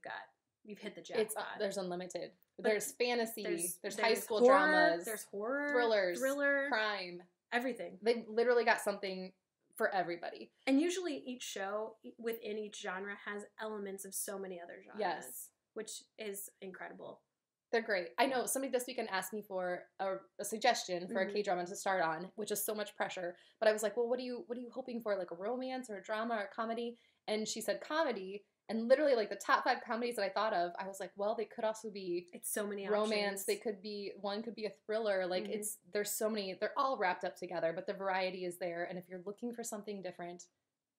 you've hit the jackpot.
There's unlimited. There's fantasy. There's high school
horror,
dramas.
There's horror.
Thriller. Crime.
Everything.
They literally got something for everybody.
And usually each show within each genre has elements of so many other genres.
Yes.
Which is incredible.
They're great. I know somebody this weekend asked me for a suggestion for a K-drama to start on, which is so much pressure. But I was like, well, what are you hoping for? Like a romance or a drama or a comedy? And she said comedy. And literally, like, the top 5 comedies that I thought of, I was like, well, they could also be
so many
romance.
Options.
One could be a thriller. Like, there's so many. They're all wrapped up together, but the variety is there. And if you're looking for something different,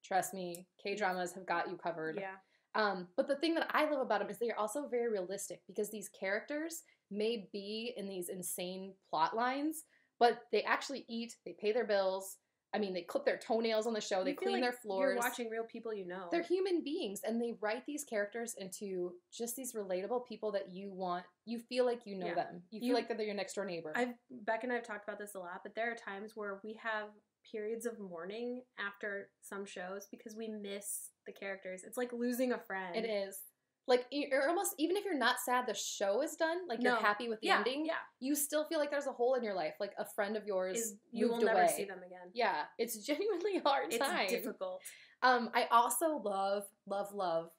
trust me, K-dramas have got you covered.
Yeah.
But the thing that I love about them is they are also very realistic because these characters may be in these insane plot lines, but they actually eat, they pay their bills. I mean, they clip their toenails on the show, they clean their floors.
You're watching real people you know.
They're human beings, and they write these characters into just these relatable people that you feel like you know them. You feel like they're your next door neighbor.
Becca and I have talked about this a lot, but there are times where we have periods of mourning after some shows because we miss the characters. It's like losing a friend.
It is. Like, you're almost, even if you're not sad the show is done, like, you're happy with the ending, you still feel like there's a hole in your life. Like, a friend of yours
you will never see them again.
Yeah. It's genuinely a hard time.
It's difficult.
I also love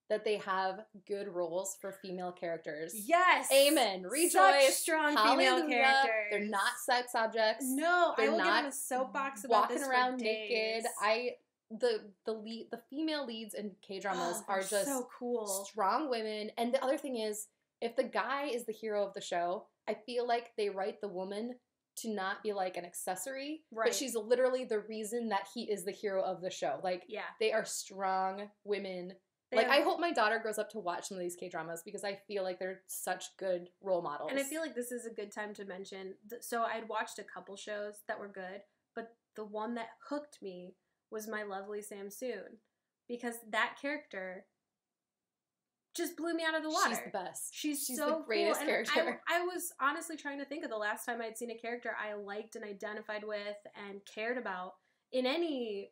that they have good roles for female characters.
Yes!
Amen. Rejoice.
Such strong female characters.
They're not sex objects.
No, I will get on a soapbox about this for
walking around
days.
naked. The female leads in K-dramas are just
so cool.
Strong women. And the other thing is, if the guy is the hero of the show, I feel like they write the woman to not be like an accessory, but she's literally the reason that he is the hero of the show. Like, they are strong women. I hope my daughter grows up to watch some of these K-dramas because I feel like they're such good role models.
And I feel like this is a good time to mention, so I'd watched a couple shows that were good, but the one that hooked me was My Lovely Samsoon, because that character just blew me out of the water.
She's the best.
She's so
the greatest
cool.
character.
I was honestly trying to think of the last time I'd seen a character I liked and identified with and cared about in any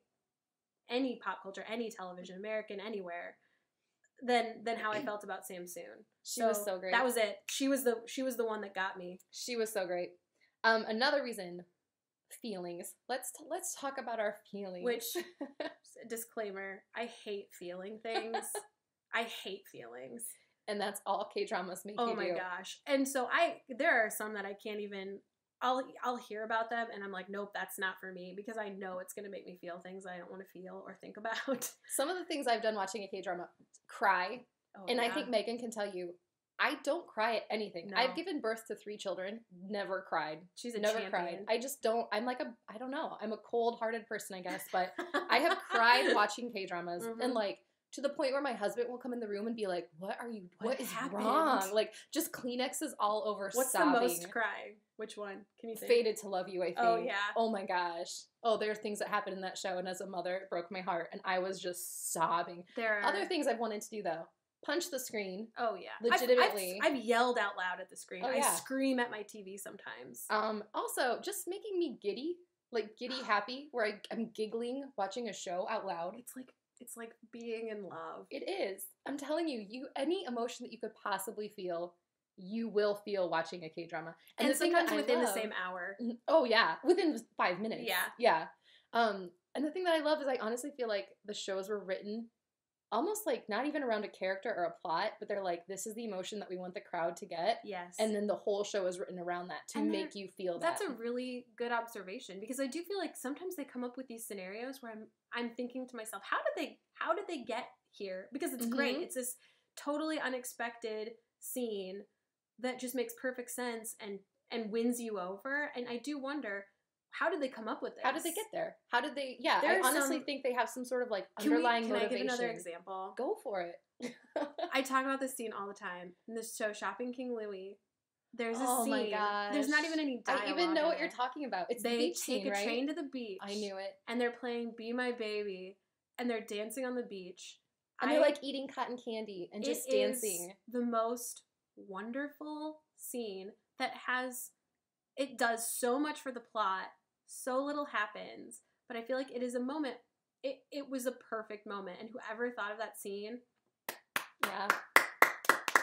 pop culture, any television, American, anywhere, than how I felt about Samsoon.
She was so great.
That was it. She was the one that got me.
She was so great. Another reason, feelings. Let's talk about our feelings.
Which, disclaimer, I hate feeling things. I hate feelings.
And that's all K-dramas make you do.
Oh my gosh. And so there are some that I can't even, I'll hear about them and I'm like, nope, that's not for me, because I know it's going to make me feel things I don't want to feel or think about.
Some of the things I've done watching a K-drama, cry. And I think Megan can tell you, I don't cry at anything. No. I've given birth to 3 children, never cried.
She's a
never
champion.
Cried. I just don't. I'm like I don't know. I'm a cold-hearted person, I guess, but I have cried watching K-dramas, and like to the point where my husband will come in the room and be like, "What is
happened?
wrong?" Like just Kleenexes all over.
What's
sobbing.
the most cry? Which one? Can you think?
Fated to Love You, I think.
Oh yeah.
Oh my gosh. Oh, there are things that happened in that show, and as a mother, it broke my heart, and I was just sobbing. There are other things I've wanted to do though. Punch the screen.
Oh yeah,
legitimately.
I've yelled out loud at the screen.
Oh, yeah.
I scream at my TV sometimes.
Also, just making me giddy, like giddy happy, where I'm giggling watching a show out loud.
It's like being in love.
It is. I'm telling you, any emotion that you could possibly feel, you will feel watching a K-drama,
and sometimes within the same hour.
Oh yeah, within 5 minutes.
Yeah.
And the thing that I love is I honestly feel like the shows were written almost like not even around a character or a plot, but they're like, this is the emotion that we want the crowd to get.
Yes.
And then the whole show is written around that to make you feel that.
That's a really good observation, because I do feel like sometimes they come up with these scenarios where I'm thinking to myself, how did they get here? Because it's great. It's this totally unexpected scene that just makes perfect sense and wins you over. And I do wonder, how did they come up with this?
How did they get there? How did they? Yeah, I honestly think they have some sort of like underlying motivation.
Can I give another example?
Go for it.
I talk about this scene all the time in the show Shopping King Louie. There's a scene.
Oh my gosh.
There's not even any dialogue.
I even know what you're talking about. It's the beach scene, right?
They take a train to the beach.
I knew it.
And they're playing "Be My Baby," and they're dancing on the beach.
And they're like eating cotton candy and just dancing.
Is the most wonderful scene that it does so much for the plot. So little happens, but I feel like it is a moment. It was a perfect moment, and whoever thought of that scene,
yeah.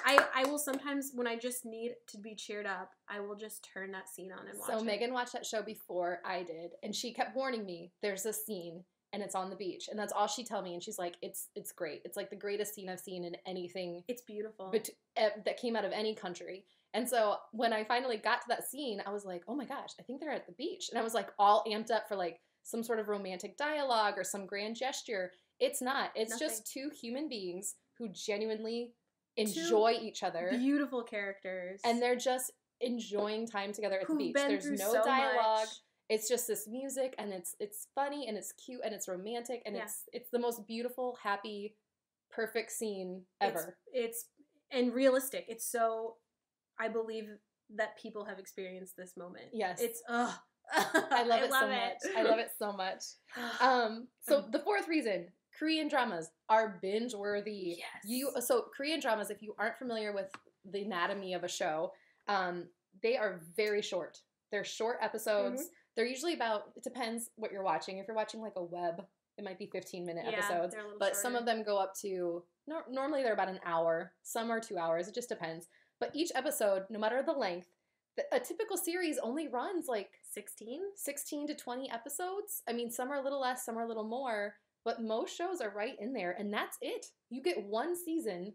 I will sometimes, when I just need to be cheered up, I will just turn that scene on and watch it.
So Megan watched that show before I did, and she kept warning me, there's a scene, and it's on the beach, and that's all she'd tell me, and she's like, it's great. It's like the greatest scene I've seen in anything.
It's beautiful.
That came out of any country. And so when I finally got to that scene, I was like, oh my gosh, I think they're at the beach. And I was like all amped up for like some sort of romantic dialogue or some grand gesture. It's not. It's just 2 human beings who genuinely enjoy each other.
Beautiful characters.
And they're just enjoying time together at the beach. There's no dialogue. It's just this music, and it's funny, and it's cute, and it's romantic, and it's the most beautiful, happy perfect scene ever.
It's and realistic. It's so, I believe that people have experienced this moment.
Yes.
It's,
I love it so much. I love it so much. So the fourth reason, Korean dramas are binge-worthy.
Yes.
So Korean dramas, if you aren't familiar with the anatomy of a show, they are very short. They're short episodes.
Mm-hmm.
They're usually about, it depends what you're watching. If you're watching like a web, it might be 15-minute episodes.
They're a little
but
shorter.
Some of them go up to, normally they're about an hour. Some are 2 hours. It just depends. But each episode, no matter the length, a typical series only runs like 16 to 20 episodes. I mean, some are a little less, some are a little more, but most shows are right in there, and that's it. You get one season,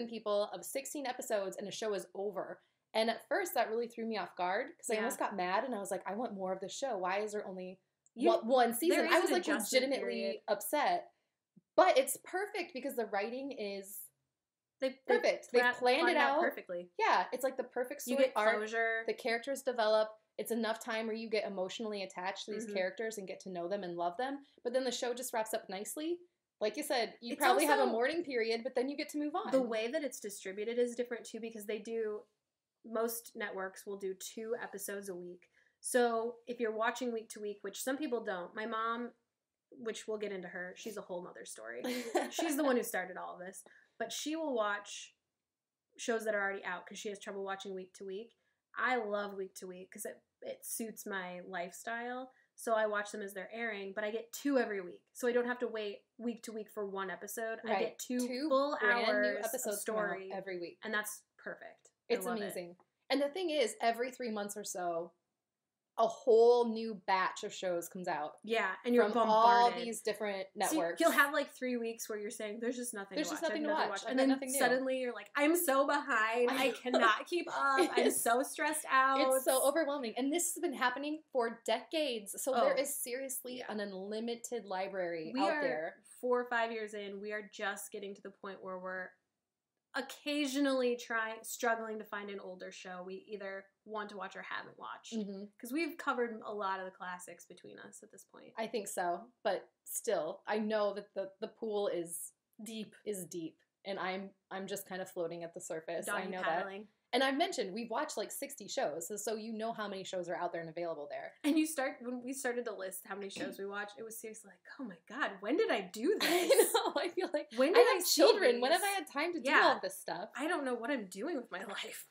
people, of 16 episodes, and a show is over. And at first, that really threw me off guard, because I almost got mad, and I was like, I want more of the show. Why is there only one season? I was like legitimately upset. But it's perfect, because the writing is perfect. They planned it out
perfectly.
Yeah, it's like the perfect story.
You get closure.
The characters develop. It's enough time where you get emotionally attached to these characters and get to know them and love them. But then the show just wraps up nicely. Like you said, you probably have a mourning period, but then you get to move on.
The way that it's distributed is different too, because most networks will do 2 episodes a week. So if you're watching week to week, which some people don't, my mom, which we'll get into her, she's a whole nother story. She's the one who started all of this. But she will watch shows that are already out because she has trouble watching week to week. I love week to week because it suits my lifestyle. So I watch them as they're airing, but I get 2 every week. So I don't have to wait week to week for one episode. Right. I get 2 full hours of story
every week.
And that's perfect.
It's amazing. And the thing is, every 3 months or so, a whole new batch of shows comes out.
Yeah, and you're
from
bombarded.
All these different networks.
So you'll have like 3 weeks where you're saying, there's just nothing to watch. And then suddenly you're like, I'm so behind. I cannot keep up. I'm so stressed out.
It's so overwhelming. And this has been happening for decades. So there is seriously an unlimited library out there.
4 or 5 years in, we are just getting to the point where we're occasionally struggling to find an older show we either want to watch or haven't watched, because we've covered a lot of the classics between us at this point.
I think so, but still, I know that the pool is deep, and I'm just kind of floating at the surface.
Doggy
I know
paddling.
That. And I've mentioned we've watched like 60 shows, so you know how many shows are out there and available there.
And when we started to list how many shows we watched, it was seriously like, oh my god, when did I do this?
I know. I feel like
when did I
have children? When have I had time to do all this stuff?
I don't know what I'm doing with my life.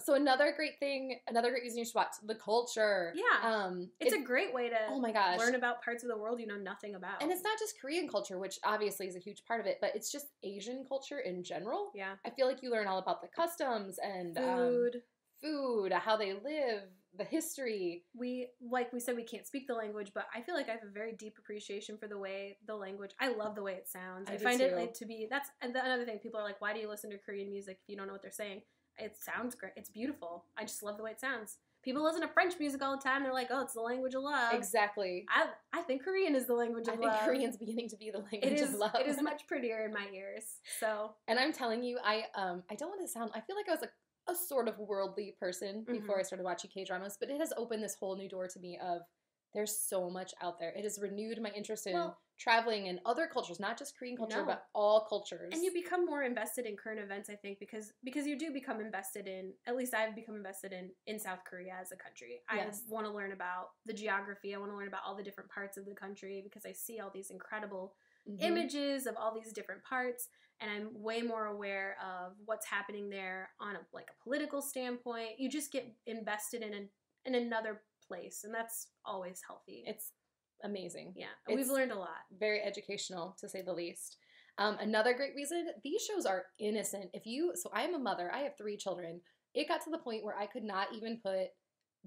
So another great reason you should watch the culture.
Yeah. It's a great way to learn about parts of the world you know nothing about.
And it's not just Korean culture, which obviously is a huge part of it, but it's just Asian culture in general.
Yeah.
I feel like you learn all about the customs and food, how they live, the history.
Like we said, we can't speak the language, but I feel like I have a very deep appreciation for the language. I love the way it sounds. I find it to be, that's another thing. People are like, why do you listen to Korean music if you don't know what they're saying? It sounds great. It's beautiful. I just love the way it sounds. People listen to French music all the time. They're like, oh, it's the language of love.
Exactly.
I think Korean is the language of love.
I think Korean's beginning to be the language of love.
It is much prettier in my ears. So.
And I'm telling you, I don't want to sound, I feel like I was a sort of worldly person before I started watching K-dramas, but it has opened this whole new door to me of there's so much out there. It has renewed my interest in traveling and other cultures, not just Korean culture, but all cultures.
And you become more invested in current events, I think, because you do become invested in, at least I've become invested in South Korea as a country. Yes. I want to learn about the geography. I want to learn about all the different parts of the country because I see all these incredible images of all these different parts, and I'm way more aware of what's happening there on a political standpoint. You just get invested in another place, and that's always healthy.
It's amazing.
Yeah, we've learned a lot.
Very educational, to say the least. Another great reason, these shows are innocent. So I am a mother. I have 3 children. It got to the point where I could not even put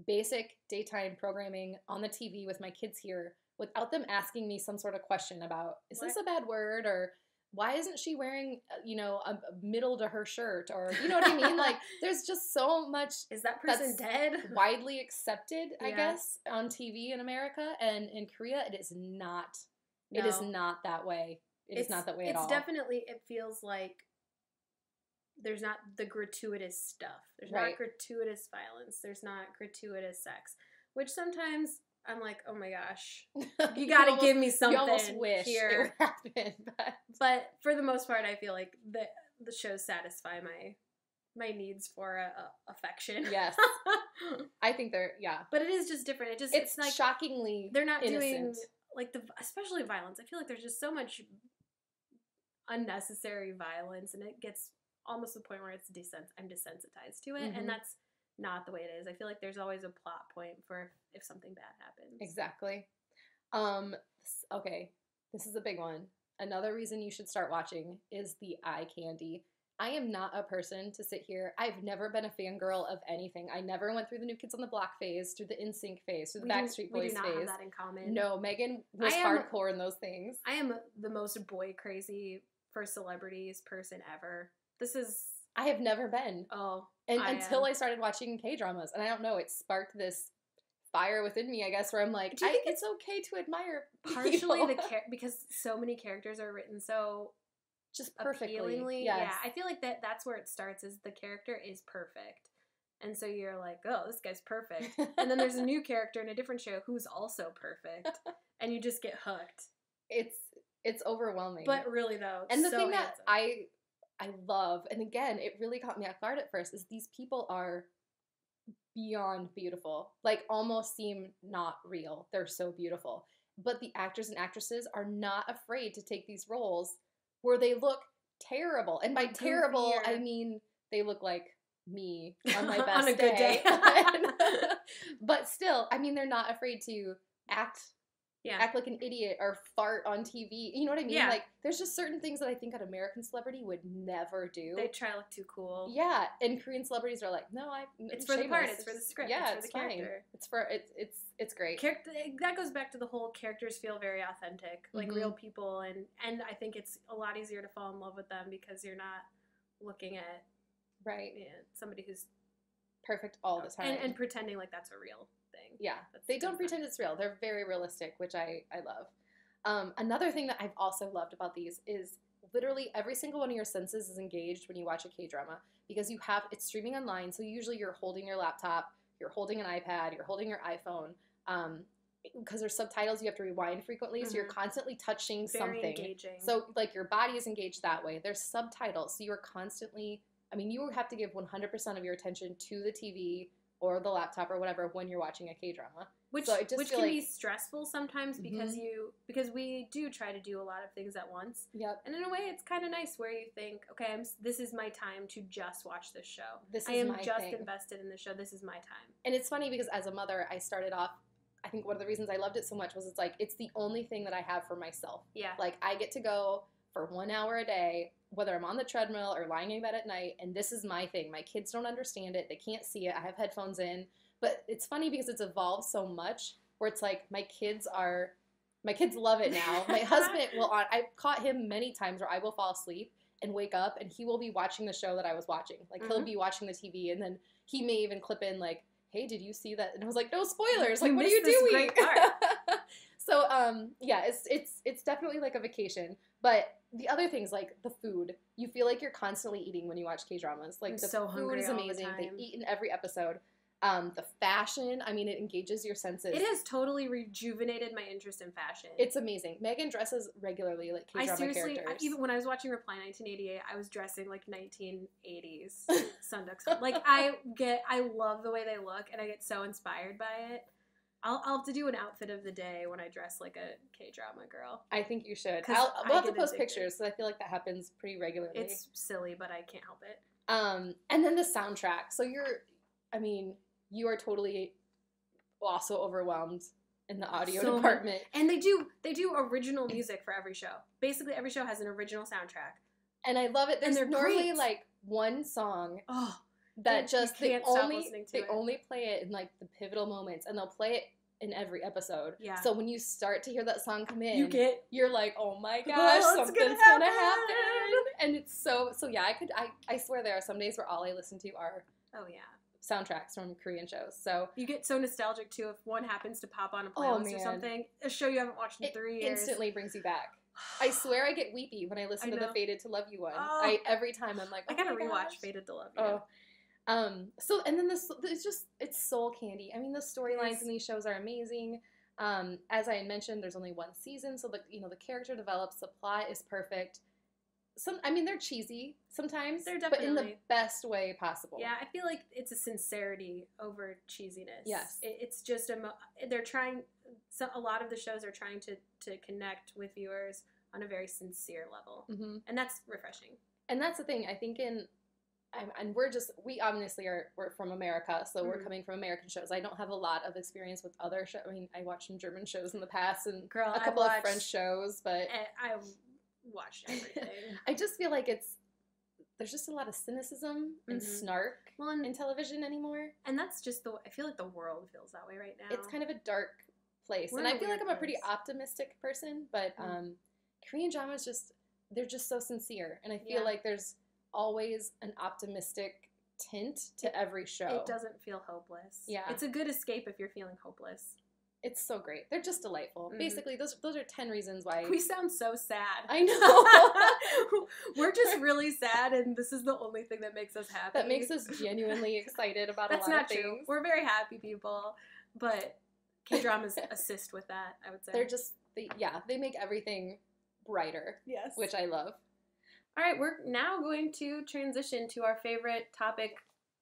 basic daytime programming on the TV with my kids here without them asking me some sort of question about, is this a bad word? Or why isn't she wearing, a middle to her shirt? Or, you know what I mean? Like, there's just so much.
Is that person dead?
Widely accepted, I guess, on TV in America. And in Korea, it is not. No. It is not that way. It's not that way at all.
It's definitely, it feels like there's not the gratuitous stuff. There's not gratuitous violence. There's not gratuitous sex. Which sometimes I'm like, oh my gosh, you gotta give me something.
You almost wish
here.
it would happen,
but for the most part, I feel like the shows satisfy my needs for affection.
Yes, I think they're
but it is just different. It's like
shockingly
they're not
innocent.
doing like especially violence. I feel like there's just so much unnecessary violence, and it gets almost to the point where I'm desensitized to it, and that's not the way it is. I feel like there's always a plot point for if something bad happens.
Exactly. Okay, this is a big one. Another reason you should start watching is the eye candy. I am not a person to sit here. I've never been a fangirl of anything. I never went through the New Kids on the Block phase, through the NSYNC phase, through the Backstreet Boys phase. We do not
have that in common.
No, Megan was hardcore in those things.
I am the most boy crazy for celebrities person ever.
I have never been.
Oh.
Until I started watching K-dramas. And I don't know, it sparked this fire within me, I guess, where I'm like, it's okay to admire
partially because so many characters are written so
just perfectly.
Appealingly. Yes. Yeah, I feel like that's where it starts, is the character is perfect. And so you're like, oh, this guy's perfect. And then there's a new character in a different show who's also perfect. And you just get hooked.
It's overwhelming.
But really, though,
and the thing that I love, and again, it really caught me off guard at first, is these people are beyond beautiful. Like, almost seem not real. They're so beautiful. But the actors and actresses are not afraid to take these roles where they look terrible. And by terrible, I mean they look like me on my best
on a good day.
But still, I mean, they're not afraid to act like an idiot or fart on TV. You know what I mean?
Yeah.
Like, there's just certain things that I think an American celebrity would never do.
They try to look too cool.
Yeah, and Korean celebrities are like, no,
it's for the part, it's for the script, it's for the character.
It's great.
That goes back to the whole characters feel very authentic, like real people, and I think it's a lot easier to fall in love with them because you're not looking at somebody who's
perfect all the time
and pretending like that's a real thing.
Yeah, they don't pretend it's real. They're very realistic, which I love. Another thing that I've also loved about these is literally every single one of your senses is engaged when you watch a K-drama, because it's streaming online, so usually you're holding your laptop, you're holding an iPad, you're holding your iPhone, because there's subtitles, you have to rewind frequently, so you're constantly touching something.
Engaging.
So, like, your body is engaged that way. There's subtitles, so you're constantly, you have to give 100% of your attention to the TV or the laptop or whatever when you're watching a K-drama.
Which can be stressful sometimes because we do try to do a lot of things at once.
Yep.
And in a way, it's kind of nice where you think, okay, this is my time to just watch this show.
I am just
invested in the show. This is my time.
And it's funny because as a mother, I started off, I think one of the reasons I loved it so much was it's the only thing that I have for myself.
Yeah.
Like, I get to go for 1 hour a day, whether I'm on the treadmill or lying in bed at night, and this is my thing. My kids don't understand it. They can't see it. I have headphones in. But it's funny because it's evolved so much where it's like my kids love it now. My husband I've caught him many times where I will fall asleep and wake up and he will be watching the show that I was watching. Like, he'll be watching the TV, and then he may even clip in like, hey, did you see that? And I was like, no spoilers. Like, what are you doing?
Great part.
So, it's definitely like a vacation. But the other things, like the food, you feel like you're constantly eating when you watch K-dramas. Like, the food is amazing. They eat in every episode. The fashion, it engages your senses.
It has totally rejuvenated my interest in fashion.
It's amazing. Megan dresses regularly like K-drama characters.
Even when I was watching Reply 1988, I was dressing like 1980s Sunduk. Like, I love the way they look, and I get so inspired by it. I'll have to do an outfit of the day when I dress like a K-drama girl.
I think you should. We'll have to post pictures, so I feel like that happens pretty regularly.
It's silly, but I can't help it.
And then the soundtrack. So you are totally also overwhelmed in the audio department.
And they do original music for every show. Basically, every show has an original soundtrack.
And I love it. There's normally
great.
Like one song that they only play it in like the pivotal moments, and they'll play it in every episode.
Yeah.
So when you start to hear that song come in, you're like, oh my gosh,
oh,
something's gonna happen. And it's so yeah, I swear there are some days where all I listen to are soundtracks from Korean shows. So
you get so nostalgic too if one happens to pop on a playlist or something, a show you haven't watched in 3 years.
Instantly brings you back. I swear I get weepy when I listen to the Fated to Love You one. Every time I'm like,
I gotta rewatch Fated to Love You.
So and then it's soul candy. The storylines in these shows are amazing. As I mentioned, there's only one season, so the character develops, the plot is perfect. They're cheesy sometimes,
they're definitely,
but in the best way possible.
Yeah, I feel like it's a sincerity over cheesiness.
Yes.
It's just they're trying, a lot of the shows are trying to connect with viewers on a very sincere level.
Mm-hmm.
And that's refreshing.
And that's the thing, I think we obviously we're from America, so we're coming from American shows. I don't have a lot of experience with other shows. I watched some German shows in the past and a couple of French shows, but
I watched everything.
I just feel like there's just a lot of cynicism and snark in television anymore.
And that's just I feel like the world feels that way right now.
It's kind of a dark place. And I feel like I'm a pretty optimistic person, but Korean dramas they're just so sincere. And I feel like there's always an optimistic tint to every show.
It doesn't feel hopeless. Yeah. It's a good escape if you're feeling hopeless.
It's so great. They're just delightful. Mm-hmm. Basically, those are 10 reasons why.
We sound so sad.
I know.
We're just really sad, and this is the only thing that makes us happy.
That makes us genuinely excited about a lot of things. That's not true.
We're very happy people, but K-dramas assist with that, I would say.
They're just, they make everything brighter.
Yes.
Which I love.
All right, we're now going to transition to our favorite topic,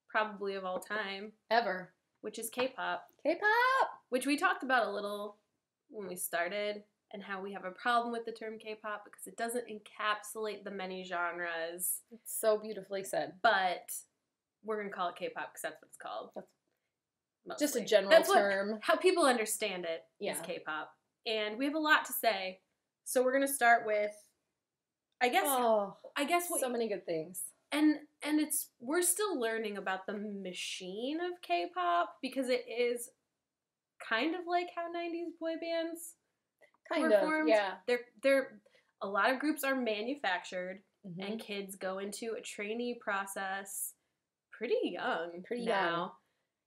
probably of all time.
Ever.
Which is K-pop.
K-pop!
Which we talked about a little when we started, and how we have a problem with the term K-pop because it doesn't encapsulate the many genres.
It's so beautifully said.
But we're going to call it K-pop because that's what it's called.
That's just a general term.
How people understand it is K-pop. And we have a lot to say. So we're going to start with, I guess what,
so many good things.
And we're still learning about the machine of K-pop because it is kind of like how 90s boy bands were formed.
Yeah.
They're a lot of groups are manufactured and kids go into a trainee process pretty young.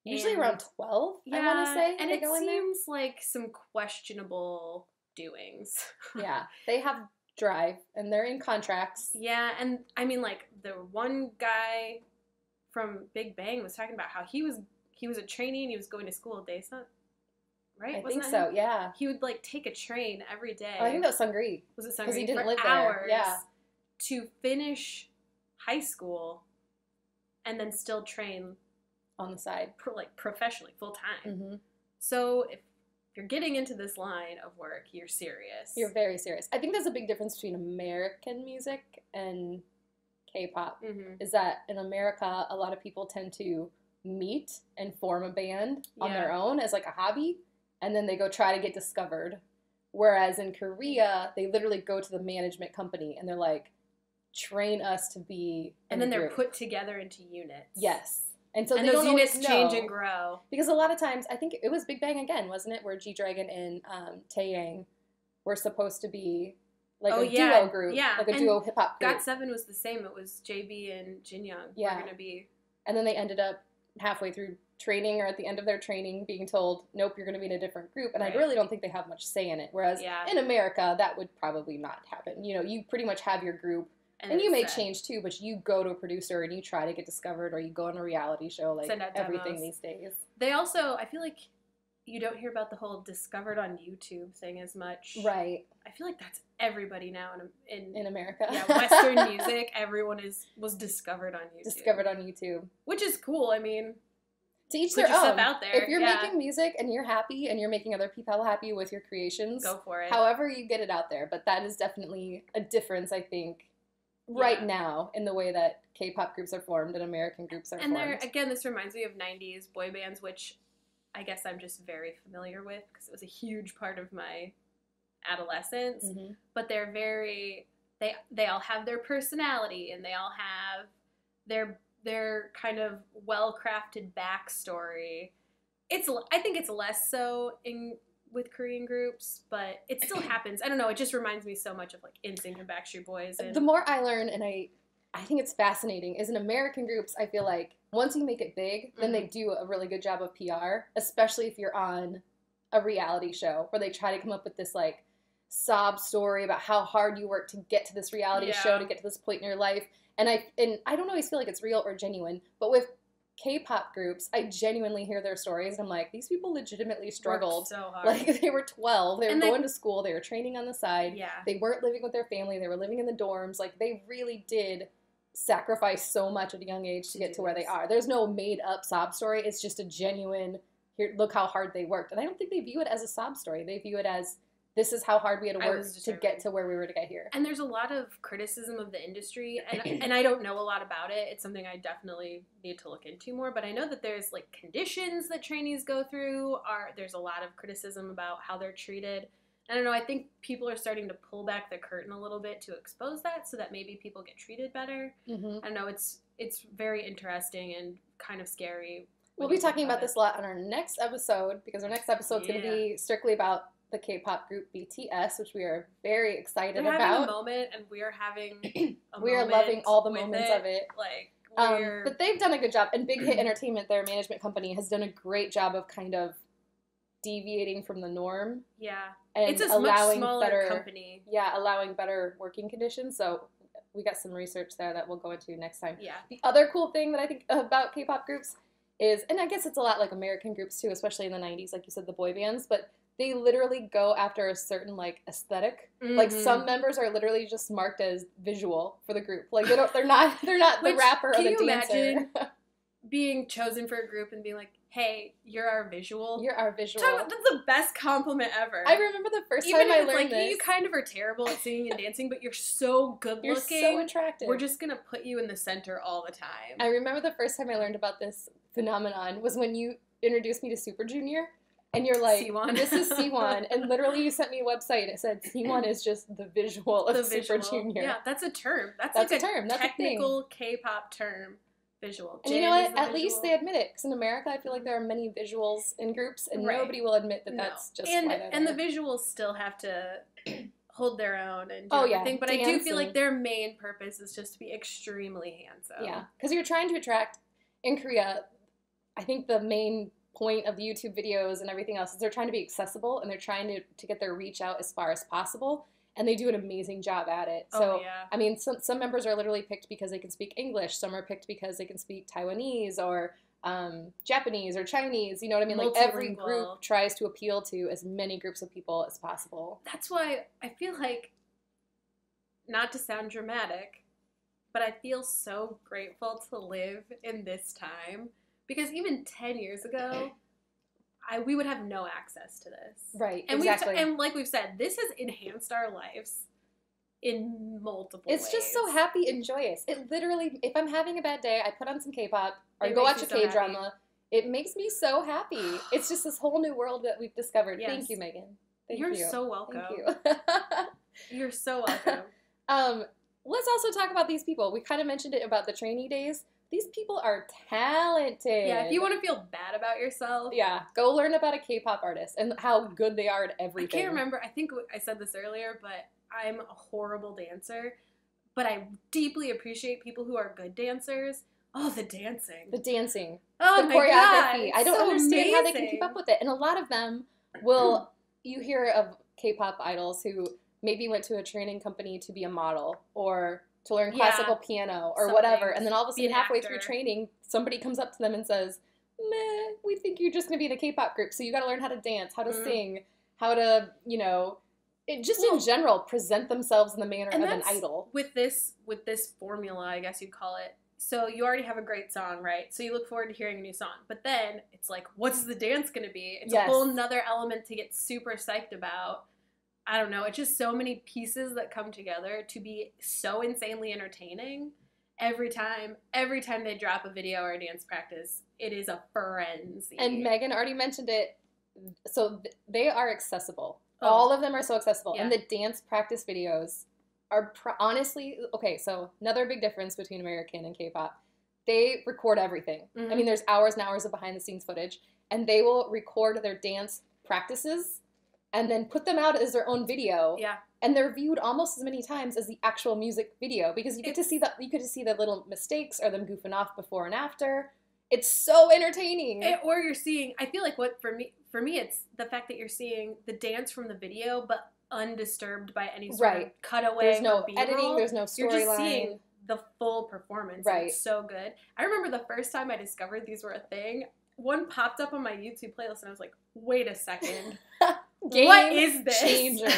Usually around 12, I want to say.
And it seems like some questionable doings.
Yeah. They have drive and they're in contracts.
Yeah, and I mean, like, the one guy from Big Bang was talking about how he was a trainee and he was going to school at Daesun, right?
I think so, yeah.
He would, like, take a train every day.
Oh, I think that was Sungri.
Was it Sungri?
Because he didn't live
hours
there. Yeah.
To finish high school and then still train
on the side,
professionally, full time.
Mm-hmm.
So if you're getting into this line of work, you're serious.
You're very serious. I think there's a big difference between American music and K-pop. Is that in America, a lot of people tend to meet and form a band on their own as like a hobby, and then they go try to get discovered. Whereas in Korea, they literally go to the management company and they're like, train us to be
and then they're put together into units.
Yes. And so
those units change and grow.
Because a lot of times, I think it was Big Bang again, wasn't it? Where G-Dragon and Taeyang were supposed to be like a duo group. Yeah. Like a duo hip-hop group.
GOT7 was the same. It was JB and Jinyoung were going to be.
And then they ended up halfway through training or at the end of their training being told, nope, you're going to be in a different group. And I really don't think they have much say in it. Whereas in America, that would probably not happen. You know, you pretty much have your group. And you may change too, but you go to a producer and you try to get discovered, or you go on a reality show, like everything these days.
They also, I feel like you don't hear about the whole discovered on YouTube thing as much.
Right.
I feel like that's everybody now in
America.
Yeah, Western music, everyone was discovered on YouTube.
Discovered on YouTube.
Which is cool. I mean,
to each their own. Out there. If you're making music and you're happy and you're making other people happy with your creations,
go for it.
However you get it out there. But that is definitely a difference, I think, right now in the way that K-pop groups are formed and American groups are formed.
And again, this reminds me of 90s boy bands, which I guess I'm just very familiar with because it was a huge part of my adolescence. But they're very, they all have their personality and they all have their kind of well-crafted backstory. I think it's less so with Korean groups, but it still happens. I don't know, it just reminds me so much of like NSYNC and Backstreet Boys.
The more I learn, and I think it's fascinating, is in American groups, I feel like once you make it big, then they do a really good job of PR, especially if you're on a reality show where they try to come up with this like sob story about how hard you work to get to this reality show, to get to this point in your life. And I don't always feel like it's real or genuine, but with K-pop groups, I genuinely hear their stories, and I'm like, these people legitimately struggled.
Worked so hard.
Like, they were 12, they were going to school, they were training on the side,
yeah.
They weren't living with their family, they were living in the dorms. Like, they really did sacrifice so much at a young age to get to where they are. There's no made-up sob story. It's just a genuine, here, look how hard they worked. And I don't think they view it as a sob story. They view it as, this is how hard we had to work to get to where we were to get here.
And there's a lot of criticism of the industry, and I don't know a lot about it. It's something I definitely need to look into more, but I know that there's, like, conditions that trainees go through. There's a lot of criticism about how they're treated. I don't know, I think people are starting to pull back the curtain a little bit to expose that so that maybe people get treated better.
Mm-hmm.
I don't know, it's very interesting and kind of scary.
We'll be talking about this a lot on our next episode, because our next episode is going to be strictly about the K-pop group BTS, which we are very excited about.
They're having a moment, and we are having a
we are loving all the moments of it.
Like,
but they've done a good job, and Big Hit Entertainment, their management company, has done a great job of kind of deviating from the norm.
Yeah,
and
it's a much smaller company.
Yeah, allowing better working conditions. So we got some research there that we'll go into next time.
Yeah.
The other cool thing that I think about K-pop groups is, and I guess it's a lot like American groups too, especially in the 90s, like you said, the boy bands, but they literally go after a certain, like, aesthetic. Mm-hmm. Like, some members are literally just marked as visual for the group. Like, they're not the rapper or the dancer. Can you imagine
being chosen for a group and being like, hey, you're our visual?
You're our visual.
That's the best compliment ever.
I remember the first time I learned this.
You kind of are terrible at singing and dancing, but you're so good looking.
You're so attractive.
We're just going to put you in the center all the time.
I remember the first time I learned about this phenomenon was when you introduced me to Super Junior. And you're like,
C1.
This is C1. And literally you sent me a website and it said C1 is just the visual of Super Junior.
Yeah, that's a term. That's like a term. That's technical K-pop term. Visual.
And you know what? At least they admit it. Because in America, I feel like there are many visuals in groups, and nobody will admit that that's just why they're there.
And the visuals still have to hold their own and do everything. But I do feel like their main purpose is just to be extremely handsome.
Yeah. Because you're trying to attract, in Korea, I think the main point of the YouTube videos and everything else is they're trying to be accessible, and they're trying to get their reach out as far as possible. And they do an amazing job at it. So, I mean, some members are literally picked because they can speak English. Some are picked because they can speak Taiwanese or Japanese or Chinese. You know what I mean? Like, every group tries to appeal to as many groups of people as possible.
That's why I feel like, not to sound dramatic, but I feel so grateful to live in this time. Because even 10 years ago, we would have no access to this.
Right,
and
exactly.
And like we've said, this has enhanced our lives in multiple ways.
It's just so happy and joyous. It literally, if I'm having a bad day, I put on some K-pop or go watch a K-drama. It makes me so happy. It's just this whole new world that we've discovered. Yes. Thank you, Megan.
You're so welcome.
Thank you.
You're so welcome.
Let's also talk about these people. We kind of mentioned it about the trainee days. These people are talented.
Yeah, if you want to feel bad about yourself.
Yeah, go learn about a K-pop artist and how good they are at everything.
I can't remember. I think I said this earlier, but I'm a horrible dancer. But I deeply appreciate people who are good dancers. Oh, the dancing.
The dancing.
Oh,
the
my
choreography.
God.
I don't understand how they can keep up with it. And a lot of them will, you hear of K-pop idols who maybe went to a training company to be a model or to learn classical piano or whatever, and then all of a sudden halfway through training, somebody comes up to them and says, meh, we think you're just going to be in a K-pop group, so you got to learn how to dance, how to sing, how to, you know, in general, present themselves in the manner of an idol.
With this formula, I guess you'd call it, so you already have a great song, right? So you look forward to hearing a new song, but then it's like, what's the dance going to be? It's a whole nother element to get super psyched about. I don't know. It's just so many pieces that come together to be so insanely entertaining. Every time they drop a video or a dance practice, it is a frenzy.
And Megan already mentioned it. So they are accessible. Oh. All of them are so accessible. Yeah. And the dance practice videos are honestly, okay, so another big difference between American and K-pop. They record everything. Mm-hmm. I mean, there's hours and hours of behind-the-scenes footage. And they will record their dance practices and then put them out as their own video.
Yeah.
And they're viewed almost as many times as the actual music video because you get to see the little mistakes or them goofing off before and after. It's so entertaining.
Or you're seeing, I feel like what for me it's the fact that you're seeing the dance from the video but undisturbed by any sort of cutaway.
There's no editing, there's no storyline.
You're just seeing the full performance.
Right.
And it's so good. I remember the first time I discovered these were a thing, one popped up on my YouTube playlist and I was like, wait a second. What is this?
Changer.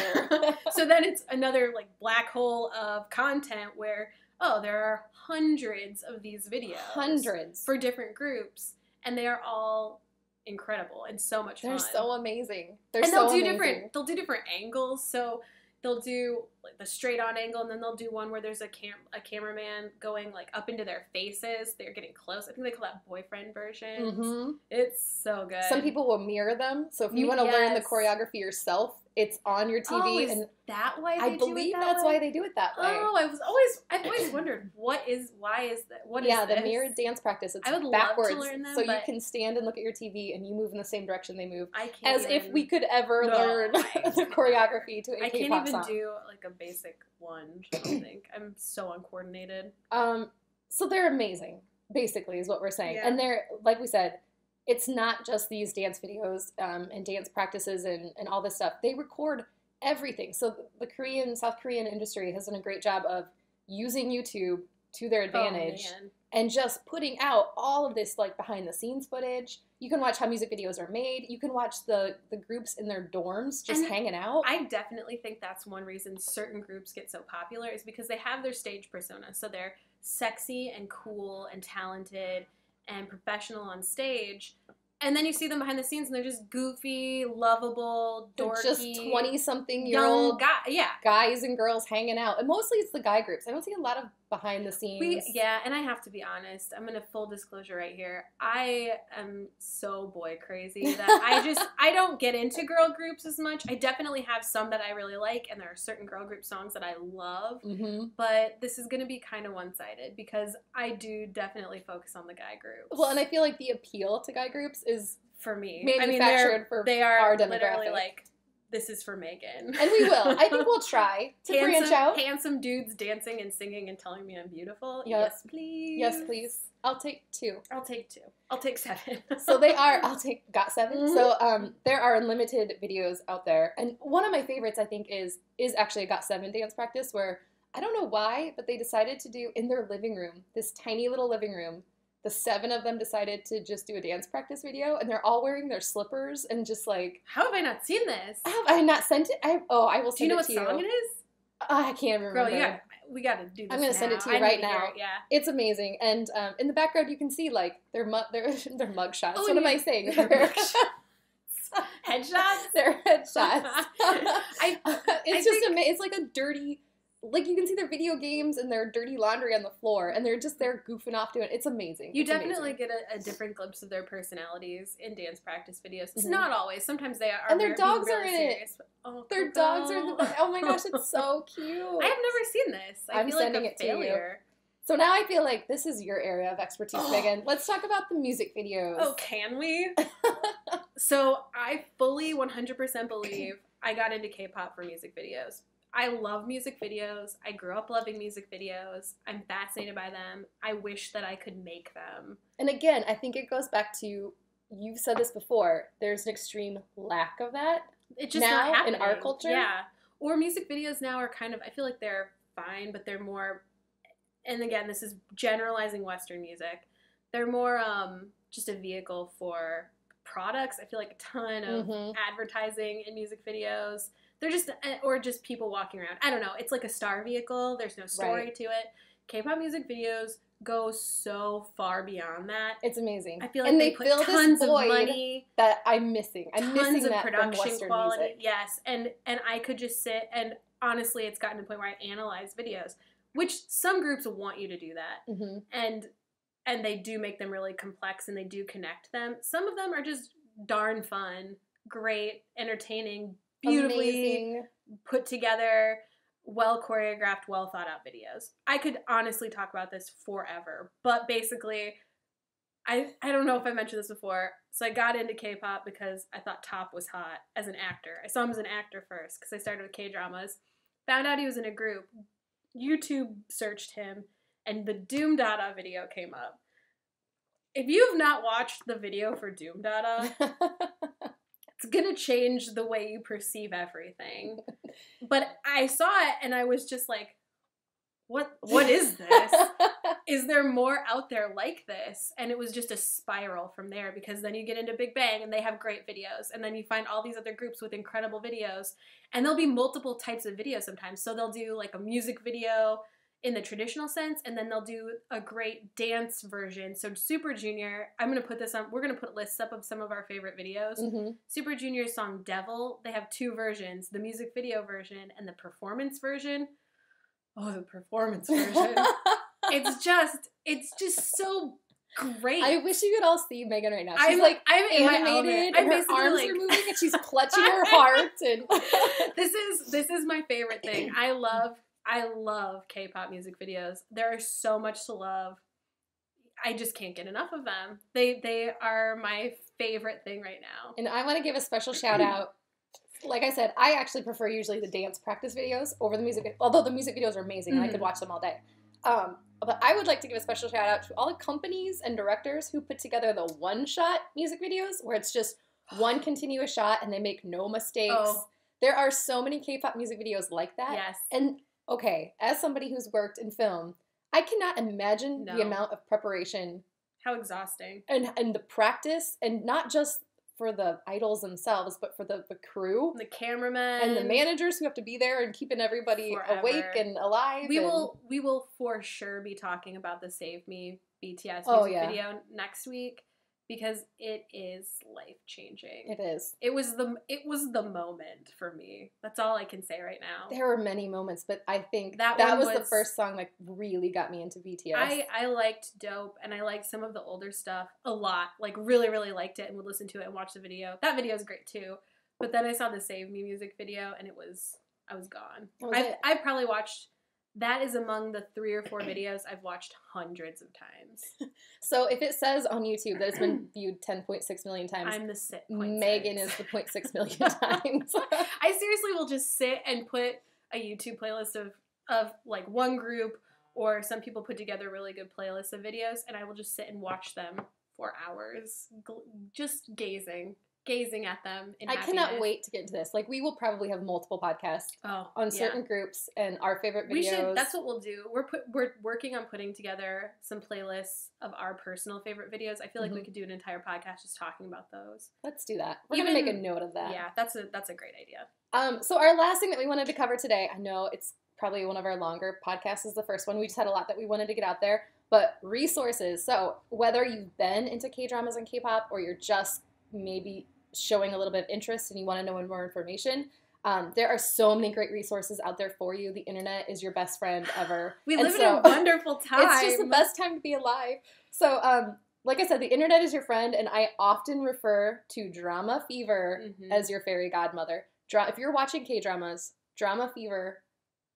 So then it's another like black hole of content where, oh, there are hundreds of these videos.
Hundreds.
For different groups. And they are all incredible and so much fun.
They're so amazing.
They'll do different angles. So they'll do like the straight on angle, and then they'll do one where there's a cameraman going like up into their faces. They're getting close. I think they call that boyfriend version.
Mm-hmm.
It's so good.
Some people will mirror them. So if you want to learn the choreography yourself, it's on your TV.
Oh, is that why they do it that way?
I believe that's why they do it that way.
Oh, I've always wondered why is that? What is
the mirrored dance practice. It's backwards,
love to learn them,
so you can stand and look at your TV and you move in the same direction they move.
I can't.
If we could ever learn the choreography to a K-pop song.
I can't even do like a basic lunge. I don't think I'm so uncoordinated.
So they're amazing. Basically, is what we're saying,
yeah.
And they're like we said. It's not just these dance videos and dance practices and all this stuff. They record everything. So the South Korean industry has done a great job of using YouTube to their advantage and just putting out all of this like behind the scenes footage. You can watch how music videos are made. You can watch the groups in their dorms just hanging out.
I definitely think that's one reason certain groups get so popular is because they have their stage persona. So they're sexy and cool and talented and professional on stage, and then you see them behind the scenes and they're just goofy, lovable, dorky,
just 20-something-year-old guys and girls hanging out. And mostly it's the guy groups. I don't see a lot of behind the scenes.
And I have to be honest. I'm gonna full disclosure right here. I am so boy crazy that I don't get into girl groups as much. I definitely have some that I really like, and there are certain girl group songs that I love.
Mm-hmm.
But this is gonna be kind of one-sided because I do definitely focus on the guy groups.
Well, and I feel like the appeal to guy groups is
for me
manufactured for our demographic.
Literally like, this is for Megan.
And we will. I think we'll try to branch out.
Handsome dudes dancing and singing and telling me I'm beautiful.
Yep.
Yes, please.
Yes, please. I'll take 2.
I'll take 2. I'll take 7.
So got 7. Mm-hmm. So there are unlimited videos out there. And one of my favorites, I think, is actually a Got 7 dance practice where, I don't know why, but they decided to do in their living room, this tiny little living room, the 7 of them decided to just do a dance practice video, and they're all wearing their slippers and just like...
How have I not seen this?
Have I not sent it? I will send it to you.
Do you know what song it is?
I can't remember.
Girl, we got to do this.
I'm going to send it to you right now.
Yeah.
It's amazing. And in the background, you can see like their mug shots. What am I saying?
Headshots?
They're headshots. It's like a dirty... Like, you can see their video games and their dirty laundry on the floor, and they're just there goofing off doing it. It's amazing.
You definitely get a different glimpse of their personalities in dance practice videos. It's not always. Sometimes they are.
And their dogs are in
serious.
it. Oh, their dogs are in the... Oh my gosh, it's so cute.
I have never seen this. I'm feel sending like a failure. To you.
So now I feel like this is your area of expertise, Megan. Let's talk about the music videos.
Oh, can we? So I fully 100% believe I got into K-pop for music videos. I love music videos. I grew up loving music videos. I'm fascinated by them. I wish that I could make them.
And again, I think it goes back to, you've said this before, there's an extreme lack of that.
It's just not happening
in our culture.
Yeah. Or music videos now are kind of, I feel like they're fine, but they're more, and again, this is generalizing Western music. They're more just a vehicle for products. I feel like a ton of advertising in music videos. They're just, or just people walking around. I don't know. It's like a star vehicle. There's no story to it. K-pop music videos go so far beyond that.
It's amazing.
I feel like they put tons of money.
That I'm missing. I'm missing that
production
from Western
quality.
Music.
Yes, and I could just sit and honestly, it's gotten to the point where I analyze videos, which some groups want you to do that, and they do make them really complex and they do connect them. Some of them are just darn fun, great, entertaining, beautifully put together, well choreographed, well thought out videos. I could honestly talk about this forever, but basically, I don't know if I mentioned this before, so I got into K-pop because I thought Top was hot as an actor. I saw him as an actor first because I started with Kdramas, found out he was in a group, YouTube searched him, and the Doom Dada video came up. If you have not watched the video for Doom Dada, it's gonna change the way you perceive everything. But I saw it and I was just like, what is this? Is there more out there like this? And it was just a spiral from there, because then you get into Big Bang and they have great videos, and then you find all these other groups with incredible videos, and there'll be multiple types of videos sometimes. So they'll do like a music video in the traditional sense, and then they'll do a great dance version. So Super Junior, I'm going to put this on, we're going to put lists up of some of our favorite videos. Mm-hmm. Super Junior's song Devil, they have two versions, the music video version and the performance version. Oh, the performance version. It's just so great.
I wish you could all see Megan right now. She's I'm animated, and her arms are moving, and she's clutching her heart. And
this is my favorite thing. I love K-pop music videos. There is so much to love. I just can't get enough of them. They are my favorite thing right now.
And I want to give a special shout out. Like I said, I actually prefer usually the dance practice videos over the music, although the music videos are amazing and I could watch them all day. But I would like to give a special shout out to all the companies and directors who put together the one-shot music videos where it's just one continuous shot and they make no mistakes. Oh. There are so many K-pop music videos like that.
Yes.
And, okay, as somebody who's worked in film, I cannot imagine the amount of preparation.
How exhausting.
And the practice, and not just for the idols themselves, but for the crew.
The cameramen.
And the managers who have to be there and keeping everybody awake and alive.
We will for sure be talking about the Save Me BTS music video next week, because it is life-changing.
It is.
It was the moment for me. That's all I can say right now.
There were many moments, but I think that was the first song that really got me into BTS.
I liked Dope, and I liked some of the older stuff a lot. Like, really, really liked it and would listen to it and watch the video. That video is great, too. But then I saw the Save Me music video, and I was gone. I've probably watched... That is among the 3 or 4 videos I've watched hundreds of times.
So if it says on YouTube that it's been viewed 10.6 million times,
I'm the 6.
Megan is the 0.6 million times.
I seriously will just sit and put a YouTube playlist of like one group, or some people put together really good playlists of videos, and I will just sit and watch them for hours, just gazing at them in happiness.
I cannot wait to get into this. Like, we will probably have multiple podcasts on certain groups and our favorite videos.
That's what we'll do. We're working on putting together some playlists of our personal favorite videos. I feel like we could do an entire podcast just talking about those.
Let's do that. We're going to make a note of that.
Yeah, that's a great idea.
So our last thing that we wanted to cover today, I know it's probably one of our longer podcasts is the first one. We just had a lot that we wanted to get out there, but resources. So whether you've been into K-dramas and K-pop, or you're just maybe showing a little bit of interest and you want to know more information, there are so many great resources out there for you. The internet is your best friend ever.
We live in a wonderful time.
It's just the best time to be alive. So, like I said, the internet is your friend, and I often refer to Drama Fever as your fairy godmother. If you're watching K-dramas, Drama Fever,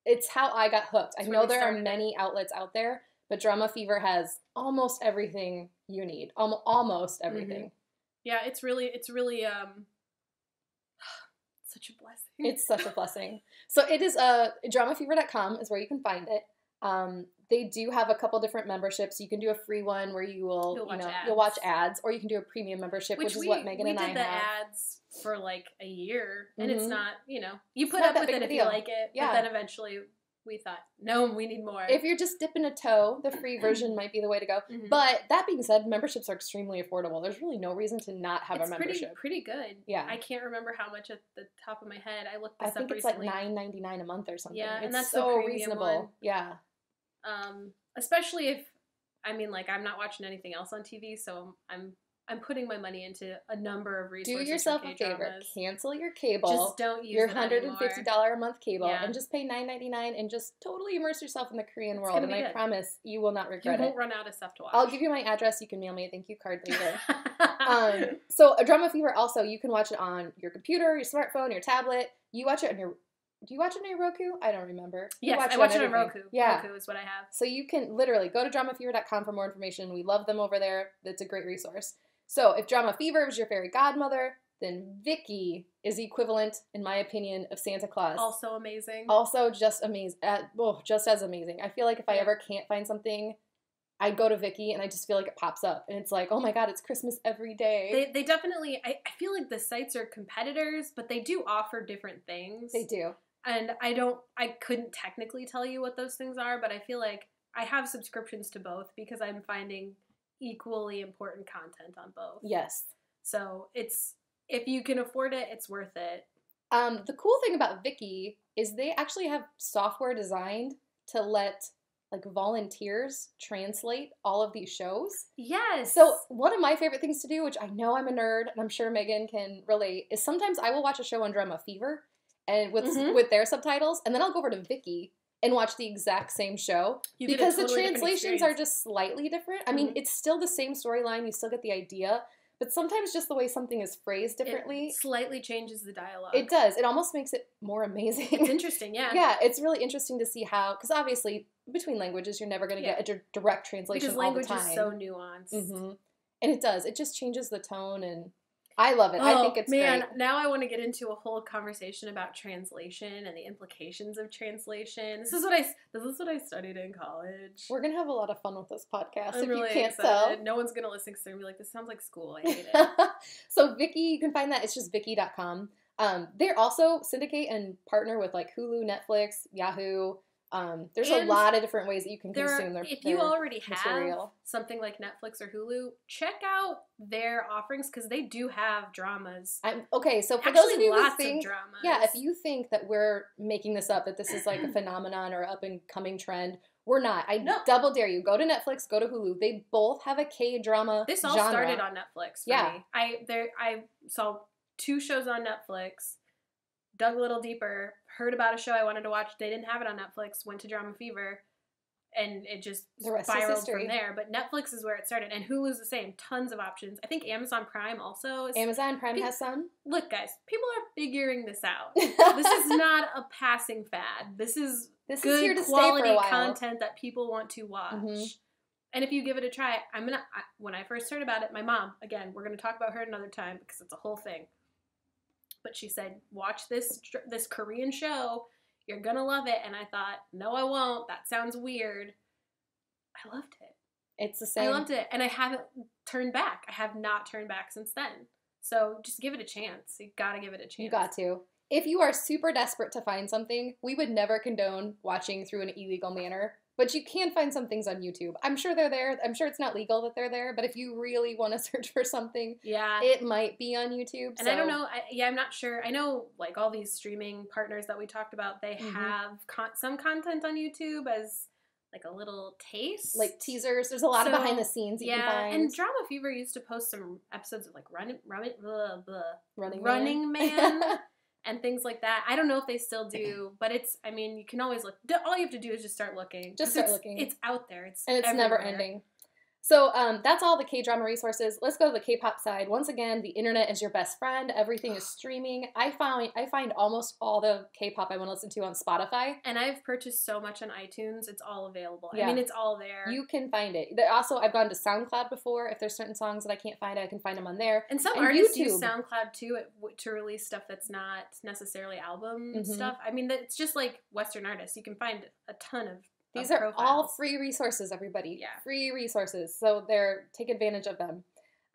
it's how I got hooked. I know there are many outlets out there, but Drama Fever has almost everything you need. Almost everything.
Yeah, it's really such a blessing.
It's such a blessing. So it is dramafever.com is where you can find it. They do have a couple different memberships. You can do a free one where you'll watch ads, or you can do a premium membership, which is what Megan and I have.
We did the ads for like a year, and it's not, you put up with it if you like it, but then eventually we thought, no, we need more.
If you're just dipping a toe, the free version might be the way to go. But that being said, memberships are extremely affordable. There's really no reason to not have a membership.
It's pretty good.
Yeah.
I can't remember how much at the top of my head. I looked this up recently.
I think it's like $9.99 a month or something.
Yeah,
it's
and that's
so
the
reasonable.
One.
Yeah.
Especially if, I'm not watching anything else on TV, so I'm putting my money into a number of resources.
Do yourself a favor. Cancel your cable.
Just don't use
your $150 a month cable and just pay $9.99 and just totally immerse yourself in the Korean world. And I promise you will not regret it.
You won't run out of stuff to watch.
I'll give you my address. You can mail me a thank you card later. So a Drama Fever also, you can watch it on your computer, your smartphone, your tablet. You watch it on your... Do you watch it on your Roku? I don't remember.
Yes, I watch it on Roku. Yeah. Roku is what I have.
So you can literally go to dramafever.com for more information. We love them over there. It's a great resource. So if Drama Fever was your fairy godmother, then Vicky is the equivalent, in my opinion, of Santa Claus.
Also amazing.
Also just amazing. Just as amazing. I feel like if I ever can't find something, I go to Vicky and I just feel like it pops up. And it's like, oh my God, it's Christmas every day.
They definitely, I feel like the sites are competitors, but they do offer different things.
They do.
And I couldn't technically tell you what those things are, but I feel like I have subscriptions to both because I'm finding equally important content on both.
Yes.
So if you can afford it, it's worth it.
The cool thing about Viki is they actually have software designed to let like volunteers translate all of these shows.
Yes.
So one of my favorite things to do, which I know I'm a nerd and I'm sure Megan can relate, is sometimes I will watch a show on Drama Fever and with their subtitles, and then I'll go over to Viki and watch the exact same show because the translations are just slightly different. I mean, it's still the same storyline, you still get the idea, but sometimes just the way something is phrased differently.
It slightly changes the dialogue.
It does. It almost makes it more amazing.
It's interesting, yeah.
Yeah, it's really interesting to see how, because obviously between languages you're never going to get a direct translation all the time.
Because language is so nuanced.
Mm-hmm. And it does. It just changes the tone, and I love it. I think it's great.
Now I want to get into a whole conversation about translation and the implications of translation. This is what I studied in college.
We're gonna have a lot of fun with this podcast.
I'm really
you can't
excited.
tell.
No one's gonna listen because they're gonna be like, "This sounds like school. I hate it."
So Viki, you can find that. It's just Viki.com. They're also syndicate and partner with like Hulu, Netflix, Yahoo. There's a lot of different ways that you can consume their
If you already
material.
have something like Netflix or Hulu, check out their offerings because they do have dramas.
So for those of you who think,
of dramas.
Yeah, if you think that we're making this up, that this is like a phenomenon or up and coming trend, we're not. Double dare you. Go to Netflix, go to Hulu. They both have a K-drama
This all started on Netflix for me. I saw 2 shows on Netflix, dug a little deeper, heard about a show I wanted to watch. They didn't have it on Netflix, went to Drama Fever, and it just spiraled from there. But Netflix is where it started, and Hulu's the same. Tons of options. I think Amazon Prime also is.
Amazon Prime has some.
Look, guys, people are figuring this out. This is not a passing fad. This is good
here to
quality
stay for a while.
content that people want to watch. Mm-hmm. And if you give it a try, when I first heard about it, my mom, again, we're going to talk about her another time because it's a whole thing. But she said, watch this Korean show. You're going to love it. And I thought, no, I won't. That sounds weird. I loved it.
It's the same.
I loved it. And I haven't turned back. I have not turned back since then. So just give it a chance. You got to give it a chance.
You got to. If you are super desperate to find something, we would never condone watching through an illegal manner. But you can find some things on YouTube. I'm sure they're there. I'm sure it's not legal that they're there. But if you really want to search for something, it might be on YouTube.
And I don't know. I'm not sure. I know like all these streaming partners that we talked about, they have some content on YouTube as like a little taste.
Like teasers. There's a lot of behind the scenes that you can find.
And Drama Fever used to post some episodes of like Running Man. And things like that. I don't know if they still do, but you can always look. All you have to do is just start looking.
Just start looking.
It's out there. It's
everywhere. Never ending. So that's all the K-drama resources. Let's go to the K-pop side. Once again, the internet is your best friend. Everything is streaming. I find almost all the K-pop I want to listen to on Spotify.
And I've purchased so much on iTunes. It's all available. Yeah. I mean, it's all there.
You can find it. Also, I've gone to SoundCloud before. If there's certain songs that I can't find, I can find them on there.
And some artists use SoundCloud too to release stuff that's not necessarily album stuff. I mean, it's just like Western artists. You can find a ton of
These are all free resources, everybody. Yeah. Free resources. So take advantage of them.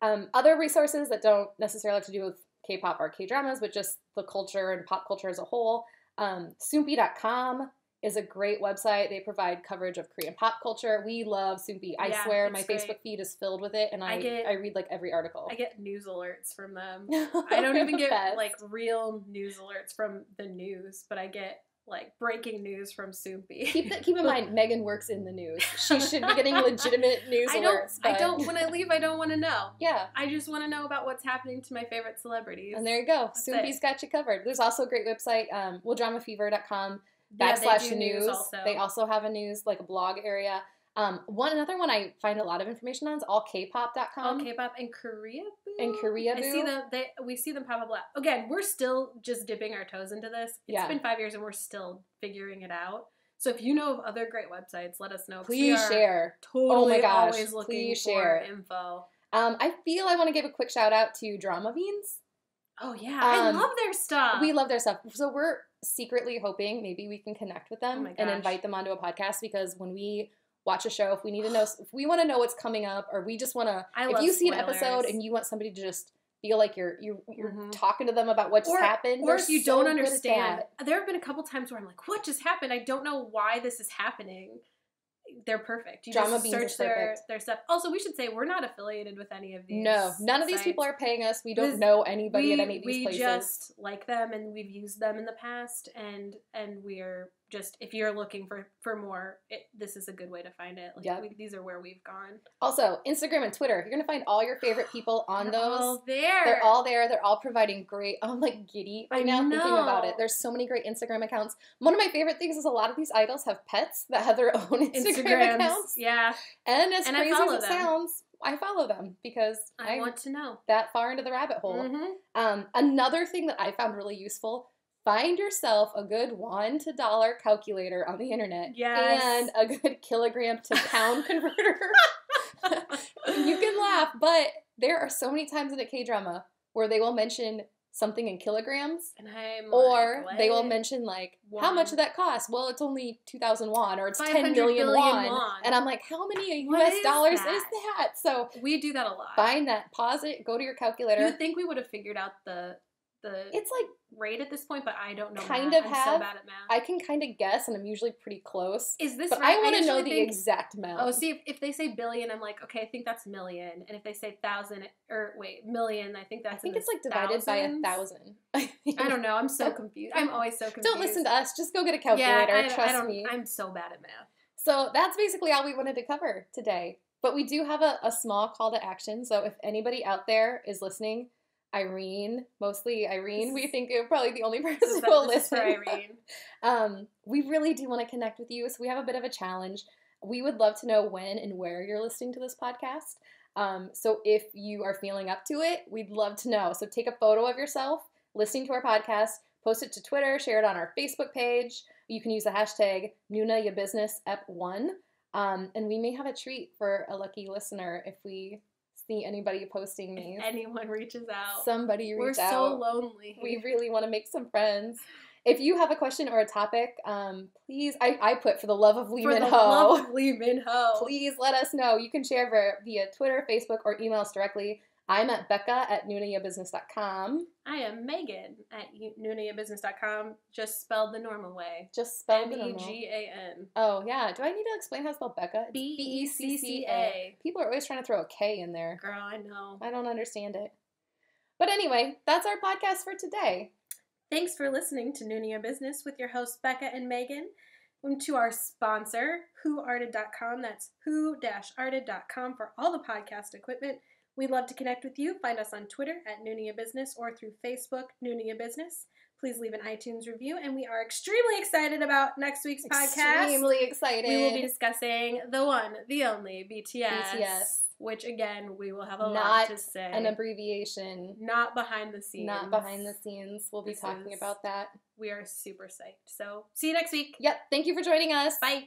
Other resources that don't necessarily have to do with K-pop or K-dramas, but just the culture and pop culture as a whole. Soompi.com is a great website. They provide coverage of Korean pop culture. We love Soompi. I swear my Facebook feed is filled with it, and I read like every article.
I get news alerts from them. I don't even get like real news alerts from the news, but I get like breaking news from Soompi.
Keep in mind, Megan works in the news. She should be getting legitimate news alerts.
When I leave, I don't want to know.
Yeah.
I just want to know about what's happening to my favorite celebrities.
And there you go. Soompi's got you covered. There's also a great website, WillDramaFever.com /news. They also have a news, like a blog area. Another one I find a lot of information on is allkpop.com.
All K-pop and Korea Boo.
And Korea Boo.
I see them. We see them pop up a lot. Again, we're still just dipping our toes into this. It's been 5 years and we're still figuring it out. So if you know of other great websites, let us know.
Please share.
Totally always looking for info.
I feel I want to give a quick shout out to Drama Beans.
Oh yeah, I love their stuff.
We love their stuff. So we're secretly hoping maybe we can connect with them and invite them onto a podcast, because when we watch a show, if we need to know, if we want to know what's coming up, or we just want to, if you see an episode and you want somebody to just feel like you're talking to them about what just happened.
Or if you don't understand. There have been a couple times where I'm like, what just happened? I don't know why this is happening. They're perfect. You
Drama
just
Beans
search
is perfect.
their stuff. Also, we should say we're not affiliated with any of these.
No, none of these people are paying us. We don't know anybody at any of these places.
We just like them, and we've used them in the past, and we're just, if you're looking for more, this is a good way to find it. Like, these are where we've gone.
Also, Instagram and Twitter. You're going to find all your favorite people on those.
All there.
They're all there. They're all providing great, I'm like giddy right now thinking about it. There's so many great Instagram accounts. One of my favorite things is a lot of these idols have pets that have their own Instagram accounts.
Yeah.
And as crazy as it sounds, I follow them because
I want to know.
That far into the rabbit hole. Another thing that I found really useful, find yourself a good $1 to dollar calculator on the internet.
Yes.
And a good kilogram to pound converter. You can laugh, but there are so many times in a K-drama where they will mention something in kilograms,
and I'm
or they will mention like, how much did that cost? Well, it's only 2,000 won, or it's 10 million won. And I'm like, how many US dollars is that? So
we do that a lot.
Find that, pause it, go to your calculator.
You would think we would have figured out the
it's like
rate at this point, but I don't know.
I'm so bad at math. I can kind of guess, and I'm usually pretty close.
Is this
but
right?
I want to know the exact amount.
Oh, see, if they say billion, I'm like, okay, I think that's million. And if they say million, I think that's
it's like divided by 1,000.
I don't know. I'm so confused. I'm always so confused.
Don't listen to us. Just go get a calculator. Trust me.
I'm so bad at math.
So that's basically all we wanted to cover today. But we do have a small call to action. So if anybody out there is listening, mostly Irene, we think you're probably the only person who will listen.
For Irene.
We really do want to connect with you, so we have a bit of a challenge. We would love to know when and where you're listening to this podcast. So if you are feeling up to it, we'd love to know. So take a photo of yourself listening to our podcast, post it to Twitter, share it on our Facebook page. You can use the hashtag Noona Ya Business ep1. And we may have a treat for a lucky listener if we see anybody posting these.
If anyone reaches out.
Somebody reach out.
We're so lonely.
We really want to make some friends. If you have a question or a topic, please, I put for the love of Lee Min Ho.
For the love of Lee Min Ho.
Please let us know. You can share via Twitter, Facebook, or email us directly. I'm at Becca at NoonaYaBusiness.com.
I am Megan at NoonaYaBusiness.com, just spelled the normal way.
Just spelled the normal.
Megan.
Oh, yeah. Do I need to explain how to spell Becca?
Becca.
People are always trying to throw a K in there.
Girl, I know.
I don't understand it. But anyway, that's our podcast for today.
Thanks for listening to Noona Ya Business with your hosts, Becca and Megan. And to our sponsor, whoarted.com. That's who-arted.com for all the podcast equipment. We'd love to connect with you. Find us on Twitter at Noona Ya Business or through Facebook, Noona Ya Business. Please leave an iTunes review, and we are extremely excited about next week's podcast.
Extremely excited.
We will be discussing the one, the only, BTS. Which, again, we will have a lot to say.
An abbreviation.
Not behind the scenes.
Not behind the scenes. We'll be talking about that.
We are super psyched. So, see you next week.
Yep. Thank you for joining us.
Bye.